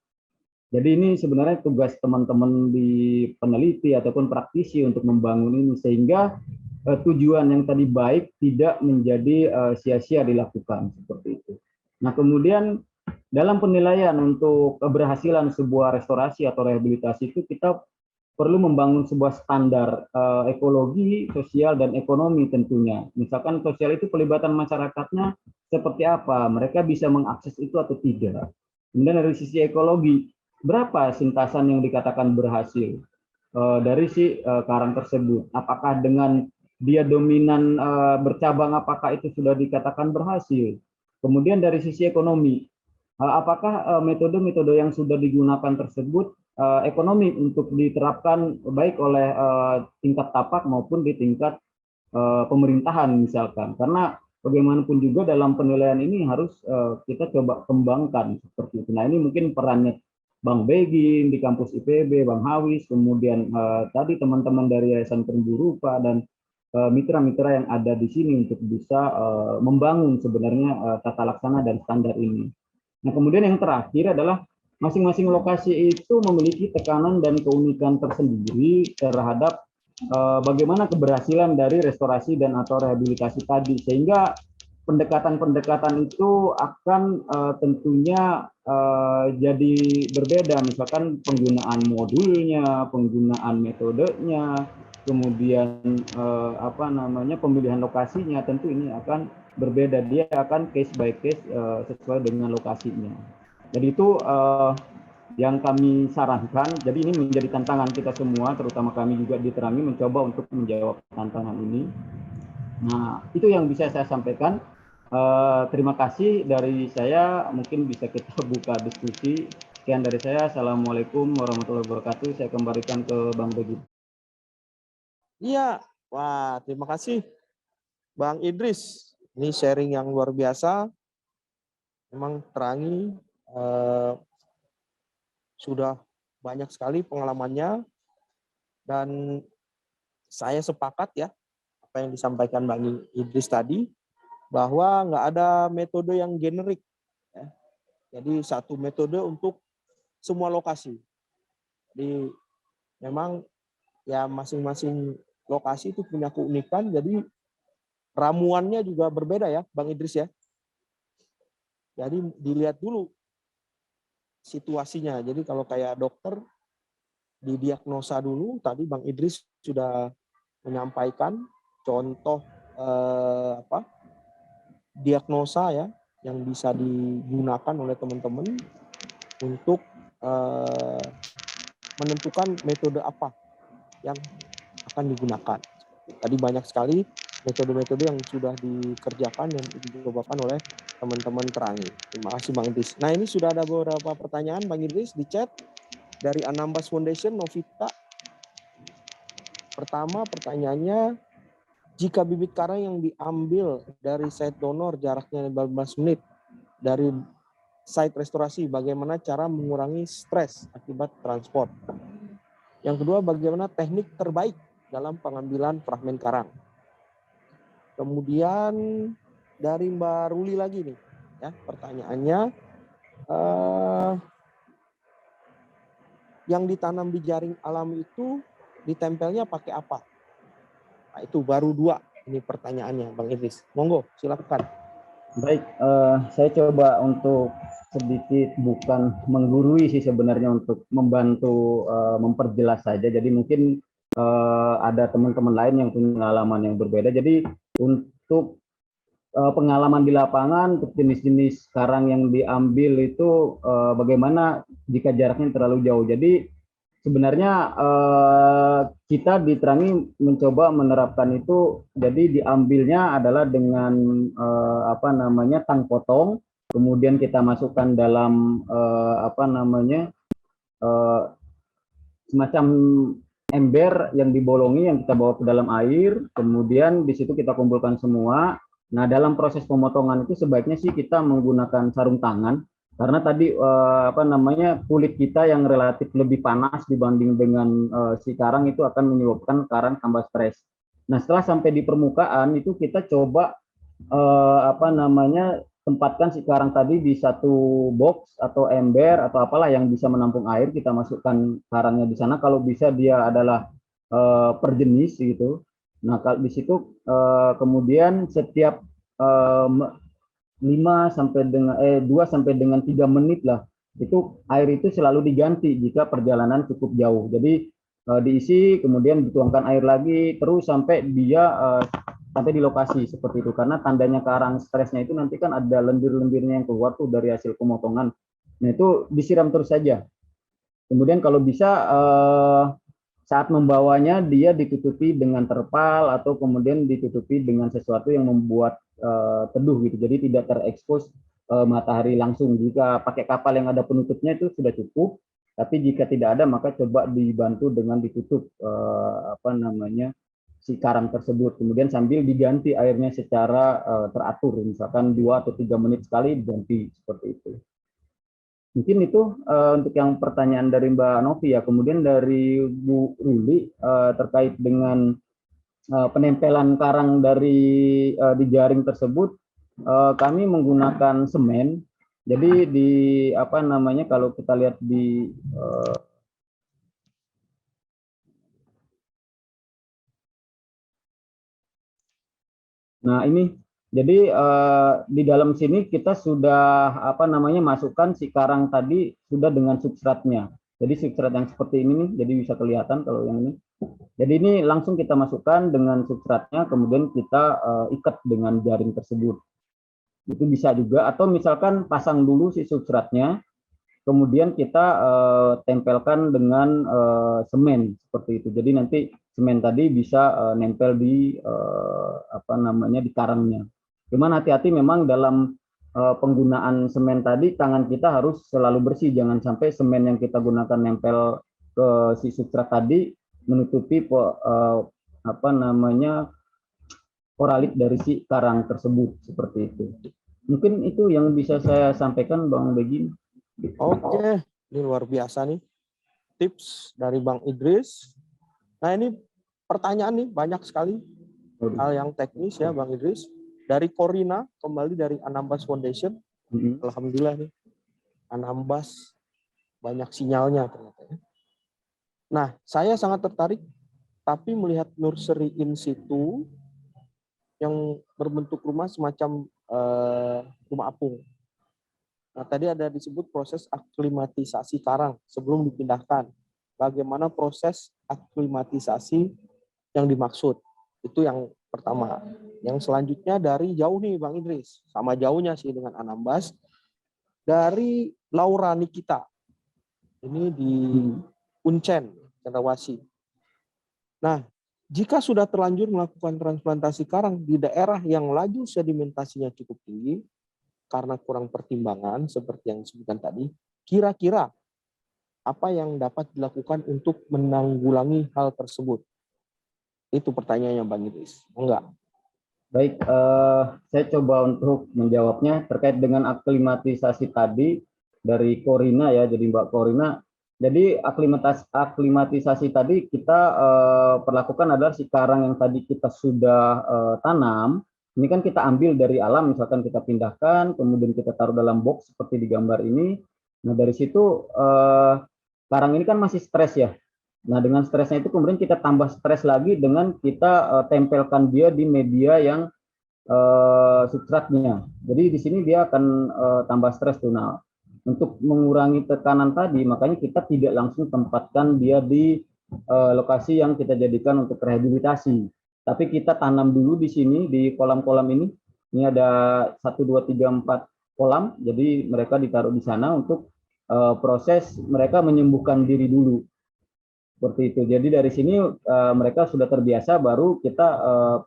Jadi ini sebenarnya tugas teman-teman di peneliti ataupun praktisi untuk membangun ini, sehingga tujuan yang tadi baik tidak menjadi sia-sia dilakukan seperti itu. Nah, kemudian dalam penilaian untuk keberhasilan sebuah restorasi atau rehabilitasi itu, kita perlu membangun sebuah standar ekologi, sosial, dan ekonomi tentunya. Misalkan sosial itu pelibatan masyarakatnya seperti apa, mereka bisa mengakses itu atau tidak. Kemudian dari sisi ekologi, berapa sintasan yang dikatakan berhasil dari si karang tersebut? Apakah dengan dia dominan bercabang, apakah itu sudah dikatakan berhasil? Kemudian dari sisi ekonomi, apakah metode-metode yang sudah digunakan tersebut ekonomi untuk diterapkan baik oleh tingkat tapak maupun di tingkat pemerintahan misalkan. Karena bagaimanapun juga dalam penilaian ini harus kita coba kembangkan seperti itu. Nah, ini mungkin perannya Bang Begin di kampus IPB, Bang Hawis, kemudian tadi teman-teman dari Yayasan Terumbu Rupa dan mitra-mitra yang ada di sini untuk bisa membangun sebenarnya tata laksana dan standar ini. Nah, kemudian yang terakhir adalah masing-masing lokasi itu memiliki tekanan dan keunikan tersendiri terhadap bagaimana keberhasilan dari restorasi dan atau rehabilitasi tadi, sehingga pendekatan-pendekatan itu akan tentunya jadi berbeda. Misalkan penggunaan modulnya, penggunaan metodenya, kemudian pemilihan lokasinya, tentu ini akan berbeda. Dia akan case by case sesuai dengan lokasinya. Jadi itu yang kami sarankan, jadi ini menjadi tantangan kita semua, terutama kami juga di Terangi mencoba untuk menjawab tantangan ini. Nah, itu yang bisa saya sampaikan. Terima kasih dari saya, mungkin bisa kita buka diskusi. Sekian dari saya, Assalamualaikum warahmatullahi wabarakatuh. Saya kembalikan ke Bang Begi. Iya, wah terima kasih Bang Idris. Ini sharing yang luar biasa. Memang Terangi sudah banyak sekali pengalamannya, dan saya sepakat ya apa yang disampaikan Bang Idris tadi, bahwa nggak ada metode yang generik. Ya. Jadi satu metode untuk semua lokasi. Jadi memang ya masing-masing lokasi itu punya keunikan, jadi ramuannya juga berbeda ya Bang Idris ya. Jadi dilihat dulu situasinya. Jadi kalau kayak dokter didiagnosa dulu, tadi Bang Idris sudah menyampaikan contoh diagnosa ya yang bisa digunakan oleh teman-teman untuk menentukan metode apa yang akan digunakan. Tadi banyak sekali metode-metode yang sudah dikerjakan dan dicobakan oleh teman-teman Terangi. Terima kasih Bang Idris. Nah, ini sudah ada beberapa pertanyaan Bang Idris di chat dari Anambas Foundation, Novita. Pertama pertanyaannya, jika bibit karang yang diambil dari site donor jaraknya 15 menit dari site restorasi, bagaimana cara mengurangi stres akibat transport? Yang kedua, bagaimana teknik terbaik dalam pengambilan fragmen karang? Kemudian dari Mbak Ruli lagi nih, ya pertanyaannya, yang ditanam di jaring alam itu ditempelnya pakai apa? Nah, itu baru 2 ini pertanyaannya Bang Idris. Monggo, silakan. Baik, saya coba untuk sedikit bukan menggurui sih sebenarnya, untuk membantu memperjelas saja. Jadi mungkin ada teman-teman lain yang punya pengalaman yang berbeda. Jadi untuk pengalaman di lapangan, untuk jenis-jenis karang yang diambil itu bagaimana jika jaraknya terlalu jauh. Jadi sebenarnya kita di Terangi mencoba menerapkan itu. Jadi diambilnya adalah dengan tang potong, kemudian kita masukkan dalam semacam ember yang dibolongi, yang kita bawa ke dalam air, kemudian di situ kita kumpulkan semua. Nah, dalam proses pemotongan itu sebaiknya sih kita menggunakan sarung tangan, karena tadi kulit kita yang relatif lebih panas dibanding dengan si karang, itu akan menyebabkan karang tambah stres. Nah, setelah sampai di permukaan itu kita coba tempatkan si karang tadi di satu box atau ember atau apalah yang bisa menampung air. Kita masukkan karangnya di sana. Kalau bisa dia adalah per jenis gitu. Nah, kalau di situ kemudian setiap 2 sampai dengan 3 menit lah, itu air itu selalu diganti jika perjalanan cukup jauh. Jadi diisi, kemudian dituangkan air lagi terus sampai dia sampai di lokasi seperti itu. Karena tandanya karang stresnya itu nanti kan ada lendir-lendirnya yang keluar tuh dari hasil pemotongan. Nah, itu disiram terus saja. Kemudian kalau bisa saat membawanya dia ditutupi dengan terpal atau kemudian ditutupi dengan sesuatu yang membuat teduh gitu. Jadi tidak terekspos matahari langsung. Jika pakai kapal yang ada penutupnya itu sudah cukup. Tapi jika tidak ada, maka coba dibantu dengan ditutup si karang tersebut. Kemudian sambil diganti airnya secara teratur, misalkan 2 atau 3 menit sekali diganti seperti itu. Mungkin itu untuk yang pertanyaan dari Mbak Novi ya. Kemudian dari Bu Ruli terkait dengan penempelan karang di jaring tersebut, kami menggunakan semen. Jadi kalau kita lihat di nah ini, jadi di dalam sini kita sudah masukkan si karang tadi sudah dengan substratnya. Jadi substrat yang seperti ini nih, jadi bisa kelihatan kalau yang ini. Jadi ini langsung kita masukkan dengan substratnya, kemudian kita ikat dengan jaring tersebut. Itu bisa juga, atau misalkan pasang dulu si substratnya, kemudian kita tempelkan dengan semen seperti itu. Jadi nanti semen tadi bisa nempel di di karangnya. Cuman hati-hati memang dalam penggunaan semen tadi, tangan kita harus selalu bersih, jangan sampai semen yang kita gunakan nempel ke si substrat tadi menutupi oralit dari si karang tersebut seperti itu. Mungkin itu yang bisa saya sampaikan, Bang Begin. Oke, ini luar biasa nih tips dari Bang Idris. Nah ini pertanyaan nih banyak sekali hal yang teknis ya Bang Idris. Dari Corina, kembali dari Anambas Foundation. Alhamdulillah nih, Anambas banyak sinyalnya ternyata ya. Nah, saya sangat tertarik, tapi melihat nursery in situ yang berbentuk rumah semacam rumah apung. Nah, tadi ada disebut proses aklimatisasi karang sebelum dipindahkan. Bagaimana proses aklimatisasi yang dimaksud? Itu yang pertama. Yang selanjutnya dari jauh nih Bang Idris. Sama jauhnya sih dengan Anambas. Dari Laura Nikita. Ini di Uncen, Cendrawasih. Nah, jika sudah terlanjur melakukan transplantasi karang di daerah yang laju sedimentasinya cukup tinggi, karena kurang pertimbangan seperti yang disebutkan tadi, kira-kira apa yang dapat dilakukan untuk menanggulangi hal tersebut? Itu pertanyaannya Bang Idris. Enggak. Baik, saya coba untuk menjawabnya terkait dengan aklimatisasi tadi dari Corina ya, jadi Mbak Corina. Jadi aklimatisasi tadi kita perlakukan adalah si karang yang tadi kita sudah tanam. Ini kan kita ambil dari alam, misalkan kita pindahkan, kemudian kita taruh dalam box seperti di gambar ini. Nah dari situ karang ini kan masih stres ya. Nah, dengan stresnya itu kemudian kita tambah stres lagi dengan kita tempelkan dia di media yang substratnya. Jadi di sini dia akan tambah stres tuh. Nah, untuk mengurangi tekanan tadi, makanya kita tidak langsung tempatkan dia di lokasi yang kita jadikan untuk rehabilitasi. Tapi kita tanam dulu di sini di kolam-kolam ini. Ini ada 1, 2, 3, 4 kolam. Jadi mereka ditaruh di sana untuk proses mereka menyembuhkan diri dulu. Seperti itu. Jadi dari sini mereka sudah terbiasa, baru kita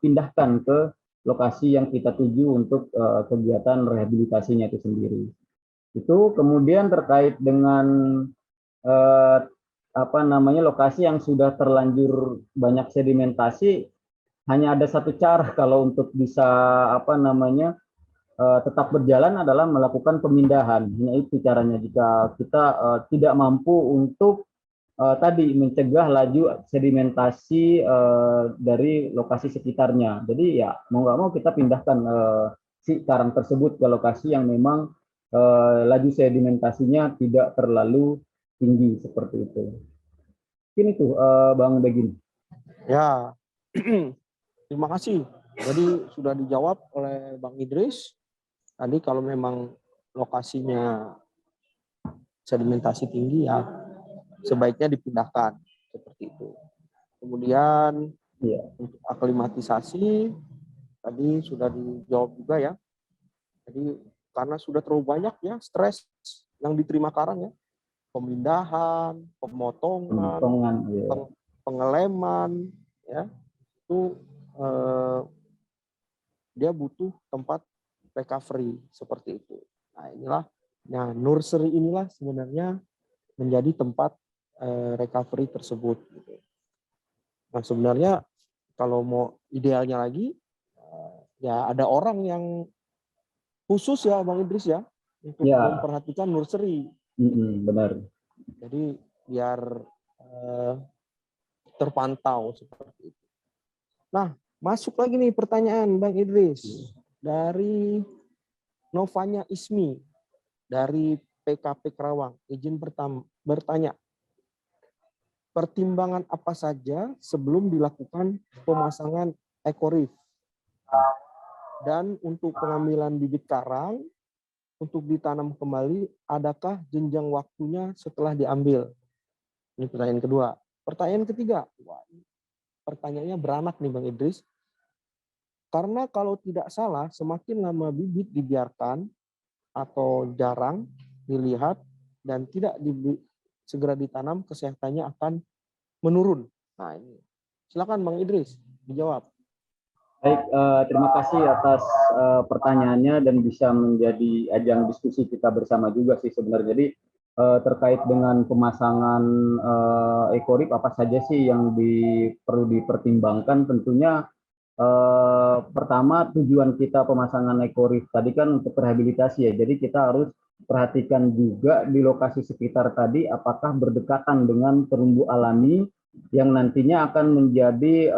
pindahkan ke lokasi yang kita tuju untuk kegiatan rehabilitasinya itu sendiri. Itu kemudian terkait dengan lokasi yang sudah terlanjur banyak sedimentasi, hanya ada satu cara kalau untuk bisa tetap berjalan adalah melakukan pemindahan. Hanya itu caranya jika kita tidak mampu untuk tadi mencegah laju sedimentasi dari lokasi sekitarnya. Jadi ya mau nggak mau kita pindahkan si karang tersebut ke lokasi yang memang laju sedimentasinya tidak terlalu tinggi seperti itu. Mungkin itu Bang Begin. Ya, terima kasih. Jadi sudah dijawab oleh Bang Idris. Tadi kalau memang lokasinya sedimentasi tinggi ya sebaiknya dipindahkan seperti itu. Kemudian untuk aklimatisasi tadi sudah dijawab juga ya. Jadi karena sudah terlalu banyak ya stres yang diterima karang ya, pemindahan, pemotongan, pengeleman ya, itu dia butuh tempat recovery seperti itu. Nah nursery inilah sebenarnya menjadi tempat recovery tersebut. Nah sebenarnya kalau mau idealnya lagi, ya ada orang yang khusus ya Bang Idris ya untuk memperhatikan nursery. Benar. Jadi biar terpantau seperti itu. Nah masuk lagi nih pertanyaan Bang Idris dari Novanya Ismi dari PKP Kerawang. Izin bertanya, pertimbangan apa saja sebelum dilakukan pemasangan ekorif? Dan untuk pengambilan bibit karang, untuk ditanam kembali, adakah jenjang waktunya setelah diambil? Ini pertanyaan kedua. Pertanyaan ketiga, pertanyaannya beranak nih Bang Idris. Karena kalau tidak salah, semakin lama bibit dibiarkan atau jarang dilihat, dan tidak segera ditanam, kesehatannya akan menurun. Nah ini, silakan Bang Idris dijawab. Baik, terima kasih atas pertanyaannya dan bisa menjadi ajang diskusi kita bersama juga sih sebenarnya. Jadi terkait dengan pemasangan ekorip apa saja sih yang perlu dipertimbangkan, tentunya pertama tujuan kita pemasangan ekorip tadi kan untuk rehabilitasi ya. Jadi kita harus perhatikan juga di lokasi sekitar tadi apakah berdekatan dengan terumbu alami yang nantinya akan menjadi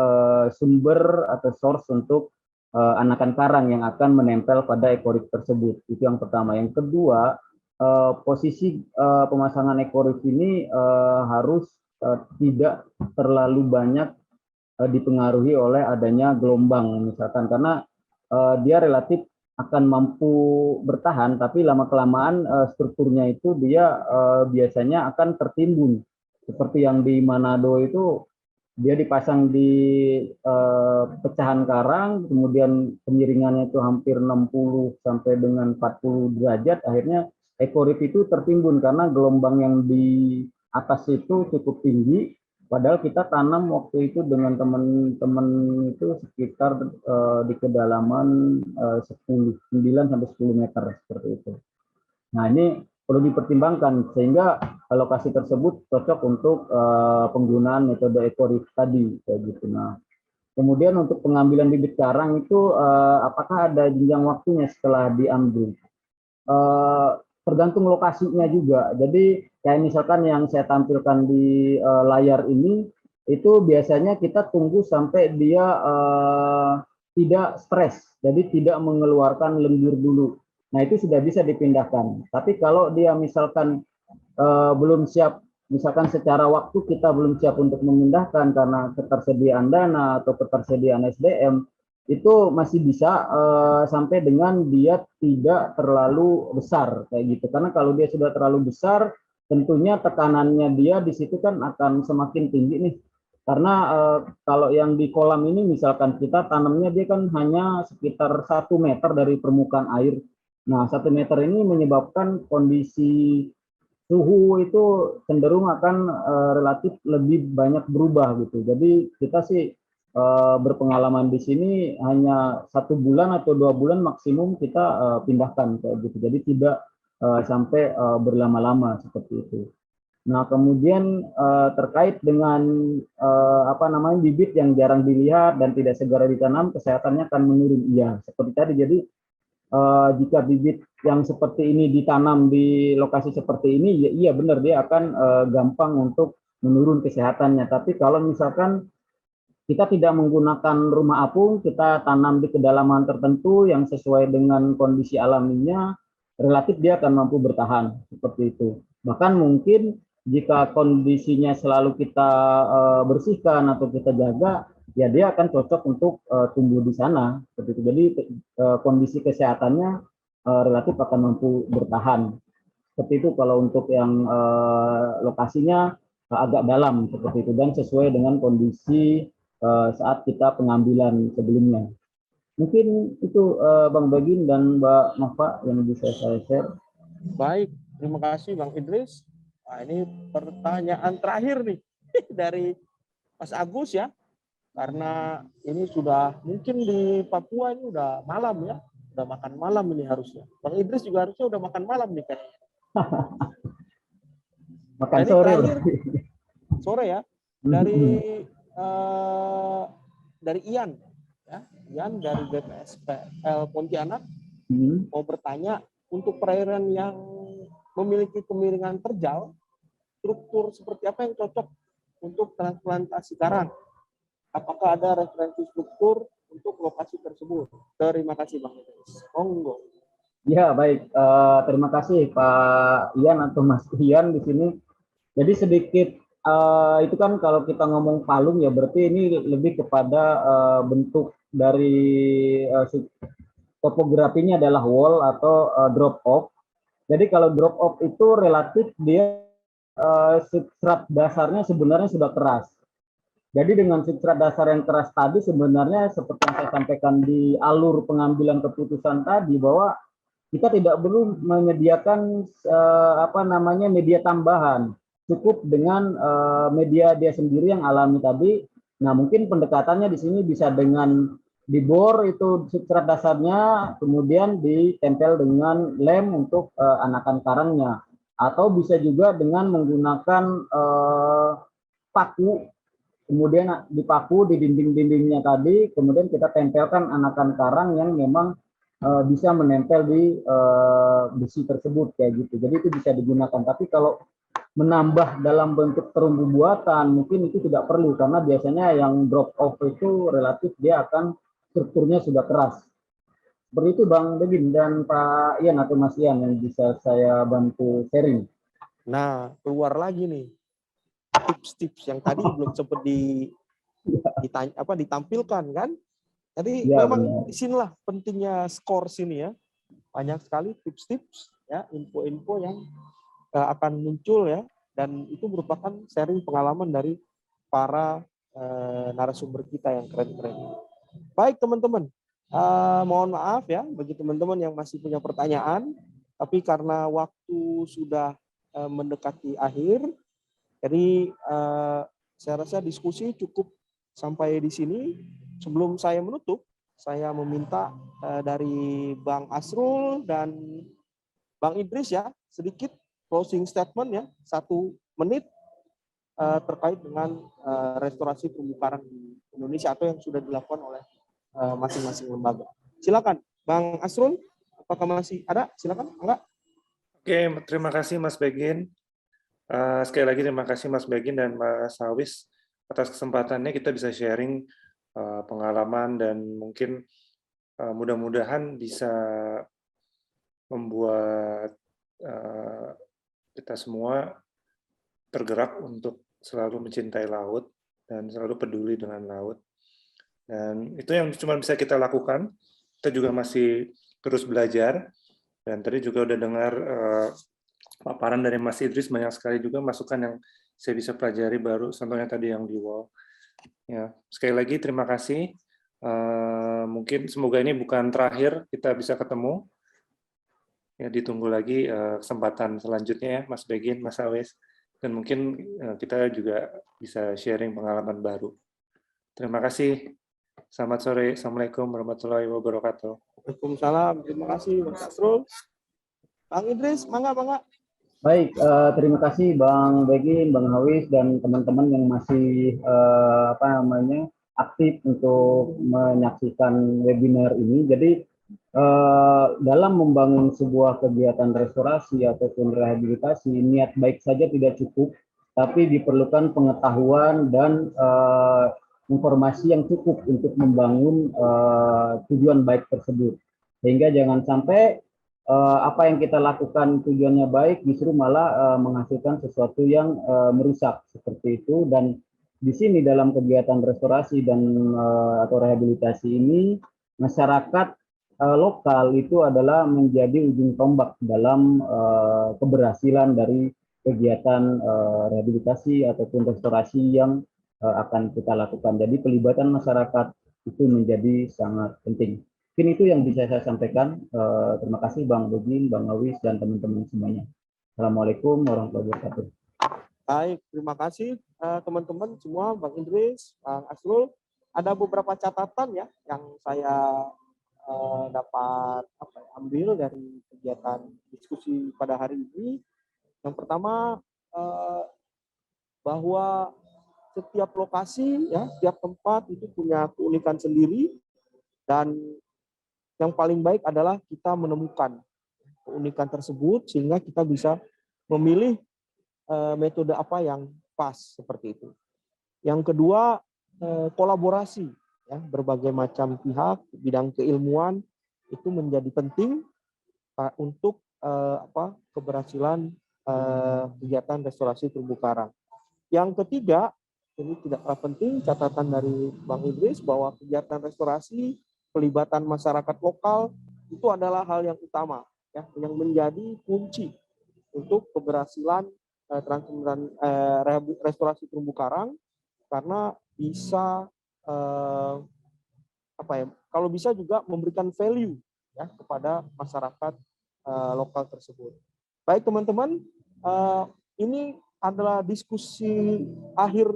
sumber atau source untuk anakan karang yang akan menempel pada ekorip tersebut. Itu yang pertama. Yang kedua, posisi pemasangan ekorip ini harus tidak terlalu banyak dipengaruhi oleh adanya gelombang misalkan, karena dia relatif akan mampu bertahan, tapi lama-kelamaan strukturnya itu dia biasanya akan tertimbun. Seperti yang di Manado itu, dia dipasang di pecahan karang, kemudian kemiringannya itu hampir 60 sampai dengan 40 derajat, akhirnya ekorip itu tertimbun karena gelombang yang di atas itu cukup tinggi. Padahal kita tanam waktu itu dengan teman-teman itu sekitar di kedalaman 9 sampai 10 meter seperti itu. Nah ini perlu dipertimbangkan sehingga lokasi tersebut cocok untuk penggunaan metode ekorip tadi kayak gitu. Nah kemudian untuk pengambilan bibit karang itu apakah ada jenjang waktunya setelah diambil? Tergantung lokasinya juga. Jadi kayak misalkan yang saya tampilkan di layar ini, itu biasanya kita tunggu sampai dia tidak stres, jadi tidak mengeluarkan lendir dulu. Nah itu sudah bisa dipindahkan. Tapi kalau dia misalkan belum siap, misalkan secara waktu kita belum siap untuk memindahkan karena ketersediaan dana atau ketersediaan SDM, itu masih bisa sampai dengan dia tidak terlalu besar kayak gitu. Karena kalau dia sudah terlalu besar, tentunya tekanannya dia di situ kan akan semakin tinggi nih. Karena kalau yang di kolam ini misalkan kita tanamnya dia kan hanya sekitar 1 meter dari permukaan air. Nah 1 meter ini menyebabkan kondisi suhu itu cenderung akan relatif lebih banyak berubah gitu. Jadi kita sih berpengalaman di sini hanya 1 bulan atau 2 bulan maksimum kita pindahkan kayak gitu. Jadi tidak sampai berlama-lama seperti itu. Nah kemudian terkait dengan bibit yang jarang dilihat dan tidak segera ditanam, kesehatannya akan menurun. Iya seperti tadi. Jadi jika bibit yang seperti ini ditanam di lokasi seperti ini, ya iya benar dia akan gampang untuk menurun kesehatannya. Tapi kalau misalkan kita tidak menggunakan rumah apung, kita tanam di kedalaman tertentu yang sesuai dengan kondisi alaminya, relatif dia akan mampu bertahan seperti itu. Bahkan mungkin jika kondisinya selalu kita bersihkan atau kita jaga, ya dia akan cocok untuk tumbuh di sana seperti itu. Jadi kondisi kesehatannya relatif akan mampu bertahan seperti itu kalau untuk yang lokasinya agak dalam seperti itu dan sesuai dengan kondisi saat kita pengambilan sebelumnya. Mungkin itu Bang Begin dan Mbak Nova yang bisa saya share. Baik, terima kasih Bang Idris. Nah, ini pertanyaan terakhir nih dari Mas Agus ya. Karena ini sudah mungkin di Papua ini udah malam ya. Udah makan malam ini harusnya. Bang Idris juga harusnya udah makan malam nih kan. Makan sore. Terakhir, sore ya. Dari Ian ya. Ian dari BPSPL Pontianak mau bertanya, untuk perairan yang memiliki kemiringan terjal, struktur seperti apa yang cocok untuk transplantasi karang? Apakah ada referensi struktur untuk lokasi tersebut? Terima kasih Bang Idris. Monggo. Ya baik, terima kasih Pak Ian atau Mas Ian di sini. Jadi sedikit itu kan kalau kita ngomong palung ya berarti ini lebih kepada bentuk dari topografinya adalah wall atau drop off. Jadi kalau drop off itu relatif dia substrat dasarnya sebenarnya sudah keras. Jadi dengan substrat dasar yang keras tadi sebenarnya seperti yang saya sampaikan di alur pengambilan keputusan tadi bahwa kita tidak perlu menyediakan media tambahan, cukup dengan media dia sendiri yang alami tadi. Nah, mungkin pendekatannya di sini bisa dengan dibor itu substrat dasarnya, kemudian ditempel dengan lem untuk anakan karangnya, atau bisa juga dengan menggunakan paku, kemudian dipaku di dinding-dindingnya tadi, kemudian kita tempelkan anakan karang yang memang bisa menempel di besi tersebut kayak gitu. Jadi itu bisa digunakan. Tapi kalau menambah dalam bentuk terumbu buatan mungkin itu tidak perlu, karena biasanya yang drop off itu relatif dia akan strukturnya sudah keras. Seperti itu Bang Begin dan Pak Ian atau Mas Ian yang bisa saya bantu sharing. Nah, keluar lagi nih tips-tips yang tadi belum sempat ditampilkan kan. Jadi Ya, memang benar. disinilah pentingnya skors ini ya. Banyak sekali tips-tips ya, info-info yang akan muncul ya, dan itu merupakan sharing pengalaman dari para narasumber kita yang keren-keren. Baik teman-teman, mohon maaf ya bagi teman-teman yang masih punya pertanyaan, tapi karena waktu sudah mendekati akhir, jadi saya rasa diskusi cukup sampai di sini. Sebelum saya menutup, saya meminta dari Bang Asrul dan Bang Idris ya, sedikit closing statement ya, 1 menit terkait dengan restorasi terumbu karang di Indonesia atau yang sudah dilakukan oleh masing-masing lembaga. Silakan, Bang Asrul, apakah masih ada? Silakan, enggak? Oke, terima kasih Mas Begin. Sekali lagi terima kasih Mas Begin dan Mas Awis atas kesempatannya kita bisa sharing pengalaman, dan mungkin mudah-mudahan bisa membuat kita semua tergerak untuk selalu mencintai laut dan selalu peduli dengan laut. Dan itu yang cuma bisa kita lakukan. Kita juga masih terus belajar. Dan tadi juga udah dengar paparan dari Mas Idris, banyak sekali juga masukan yang saya bisa pelajari baru, contohnya tadi yang di wall. Ya, sekali lagi terima kasih. Mungkin semoga ini bukan terakhir kita bisa ketemu. Ya, ditunggu lagi kesempatan selanjutnya ya, Mas Begin, Mas Awes, dan mungkin kita juga bisa sharing pengalaman baru. Terima kasih. Selamat sore. Assalamualaikum warahmatullahi wabarakatuh. Waalaikumsalam. Terima kasih Mas Asrul. Bang Idris, mangga. Baik, terima kasih Bang Begin, Bang Hawis, dan teman-teman yang masih aktif untuk menyaksikan webinar ini. Jadi dalam membangun sebuah kegiatan restorasi ataupun rehabilitasi, niat baik saja tidak cukup, tapi diperlukan pengetahuan dan informasi yang cukup untuk membangun tujuan baik tersebut. Sehingga jangan sampai apa yang kita lakukan tujuannya baik, justru malah menghasilkan sesuatu yang merusak seperti itu. Dan di sini dalam kegiatan restorasi dan atau rehabilitasi ini, masyarakat lokal itu adalah menjadi ujung tombak dalam keberhasilan dari kegiatan rehabilitasi ataupun restorasi yang akan kita lakukan. Jadi pelibatan masyarakat itu menjadi sangat penting. Mungkin itu yang bisa saya sampaikan. Terima kasih Bang Begin, Bang Awis, dan teman-teman semuanya. Assalamualaikum warahmatullahi wabarakatuh. Baik, terima kasih teman-teman semua, Bang Idris, Bang Asrul. Ada beberapa catatan ya yang saya dapat ambil dari kegiatan diskusi pada hari ini. Yang pertama, bahwa setiap lokasi ya, setiap tempat itu punya keunikan sendiri, dan yang paling baik adalah kita menemukan keunikan tersebut sehingga kita bisa memilih metode apa yang pas seperti itu. Yang kedua, kolaborasi ya, berbagai macam pihak bidang keilmuan itu menjadi penting untuk keberhasilan kegiatan restorasi terumbu karang. Yang ketiga, ini tidak kalah penting, catatan dari Bang Idris bahwa kegiatan restorasi pelibatan masyarakat lokal itu adalah hal yang utama ya, yang menjadi kunci untuk keberhasilan restorasi terumbu karang, karena bisa kalau bisa juga memberikan value ya kepada masyarakat lokal tersebut. Baik teman-teman, ini adalah diskusi akhir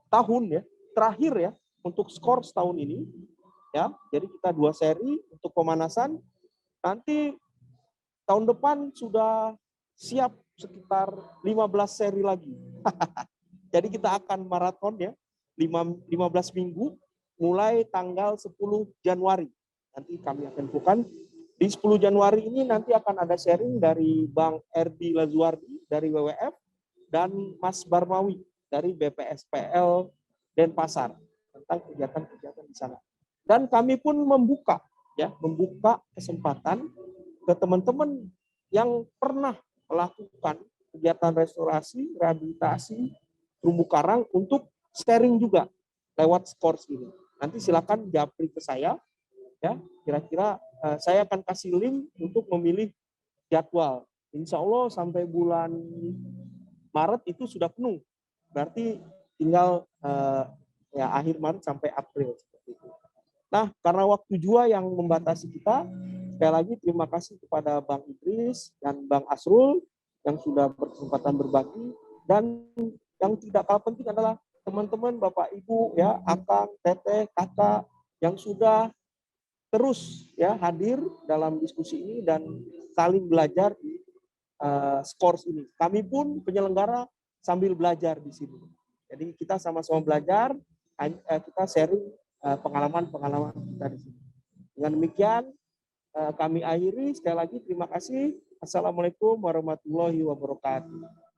tahun ya, terakhir ya untuk skor tahun ini ya. Jadi kita 2 seri untuk pemanasan. Nanti tahun depan sudah siap sekitar 15 seri lagi. Jadi kita akan maraton ya 15 minggu mulai tanggal 10 Januari. Nanti kami akan bukan di 10 Januari ini nanti akan ada sharing dari Bang Erdi Lazuardi dari WWF dan Mas Barmawi dari BPSPL Denpasar tentang kegiatan-kegiatan di sana. Dan kami pun membuka kesempatan ke teman-teman yang pernah melakukan kegiatan restorasi, rehabilitasi terumbu karang untuk sharing juga lewat Skors ini. Nanti silakan japri ke saya ya, kira-kira saya akan kasih link untuk memilih jadwal. Insya Allah sampai bulan Maret itu sudah penuh. Berarti tinggal ya akhir Maret sampai April seperti itu. Nah, karena waktu juga yang membatasi kita, sekali lagi terima kasih kepada Bang Idris dan Bang Asrul yang sudah berkesempatan berbagi, dan yang tidak kalah penting adalah teman-teman Bapak Ibu ya, Akang, Teteh, Kakak yang sudah terus ya hadir dalam diskusi ini dan saling belajar di Skors ini. Kami pun penyelenggara sambil belajar di sini. Jadi kita sama-sama belajar, kita sharing pengalaman-pengalaman kita di sini. Dengan demikian kami akhiri, sekali lagi terima kasih. Assalamualaikum warahmatullahi wabarakatuh.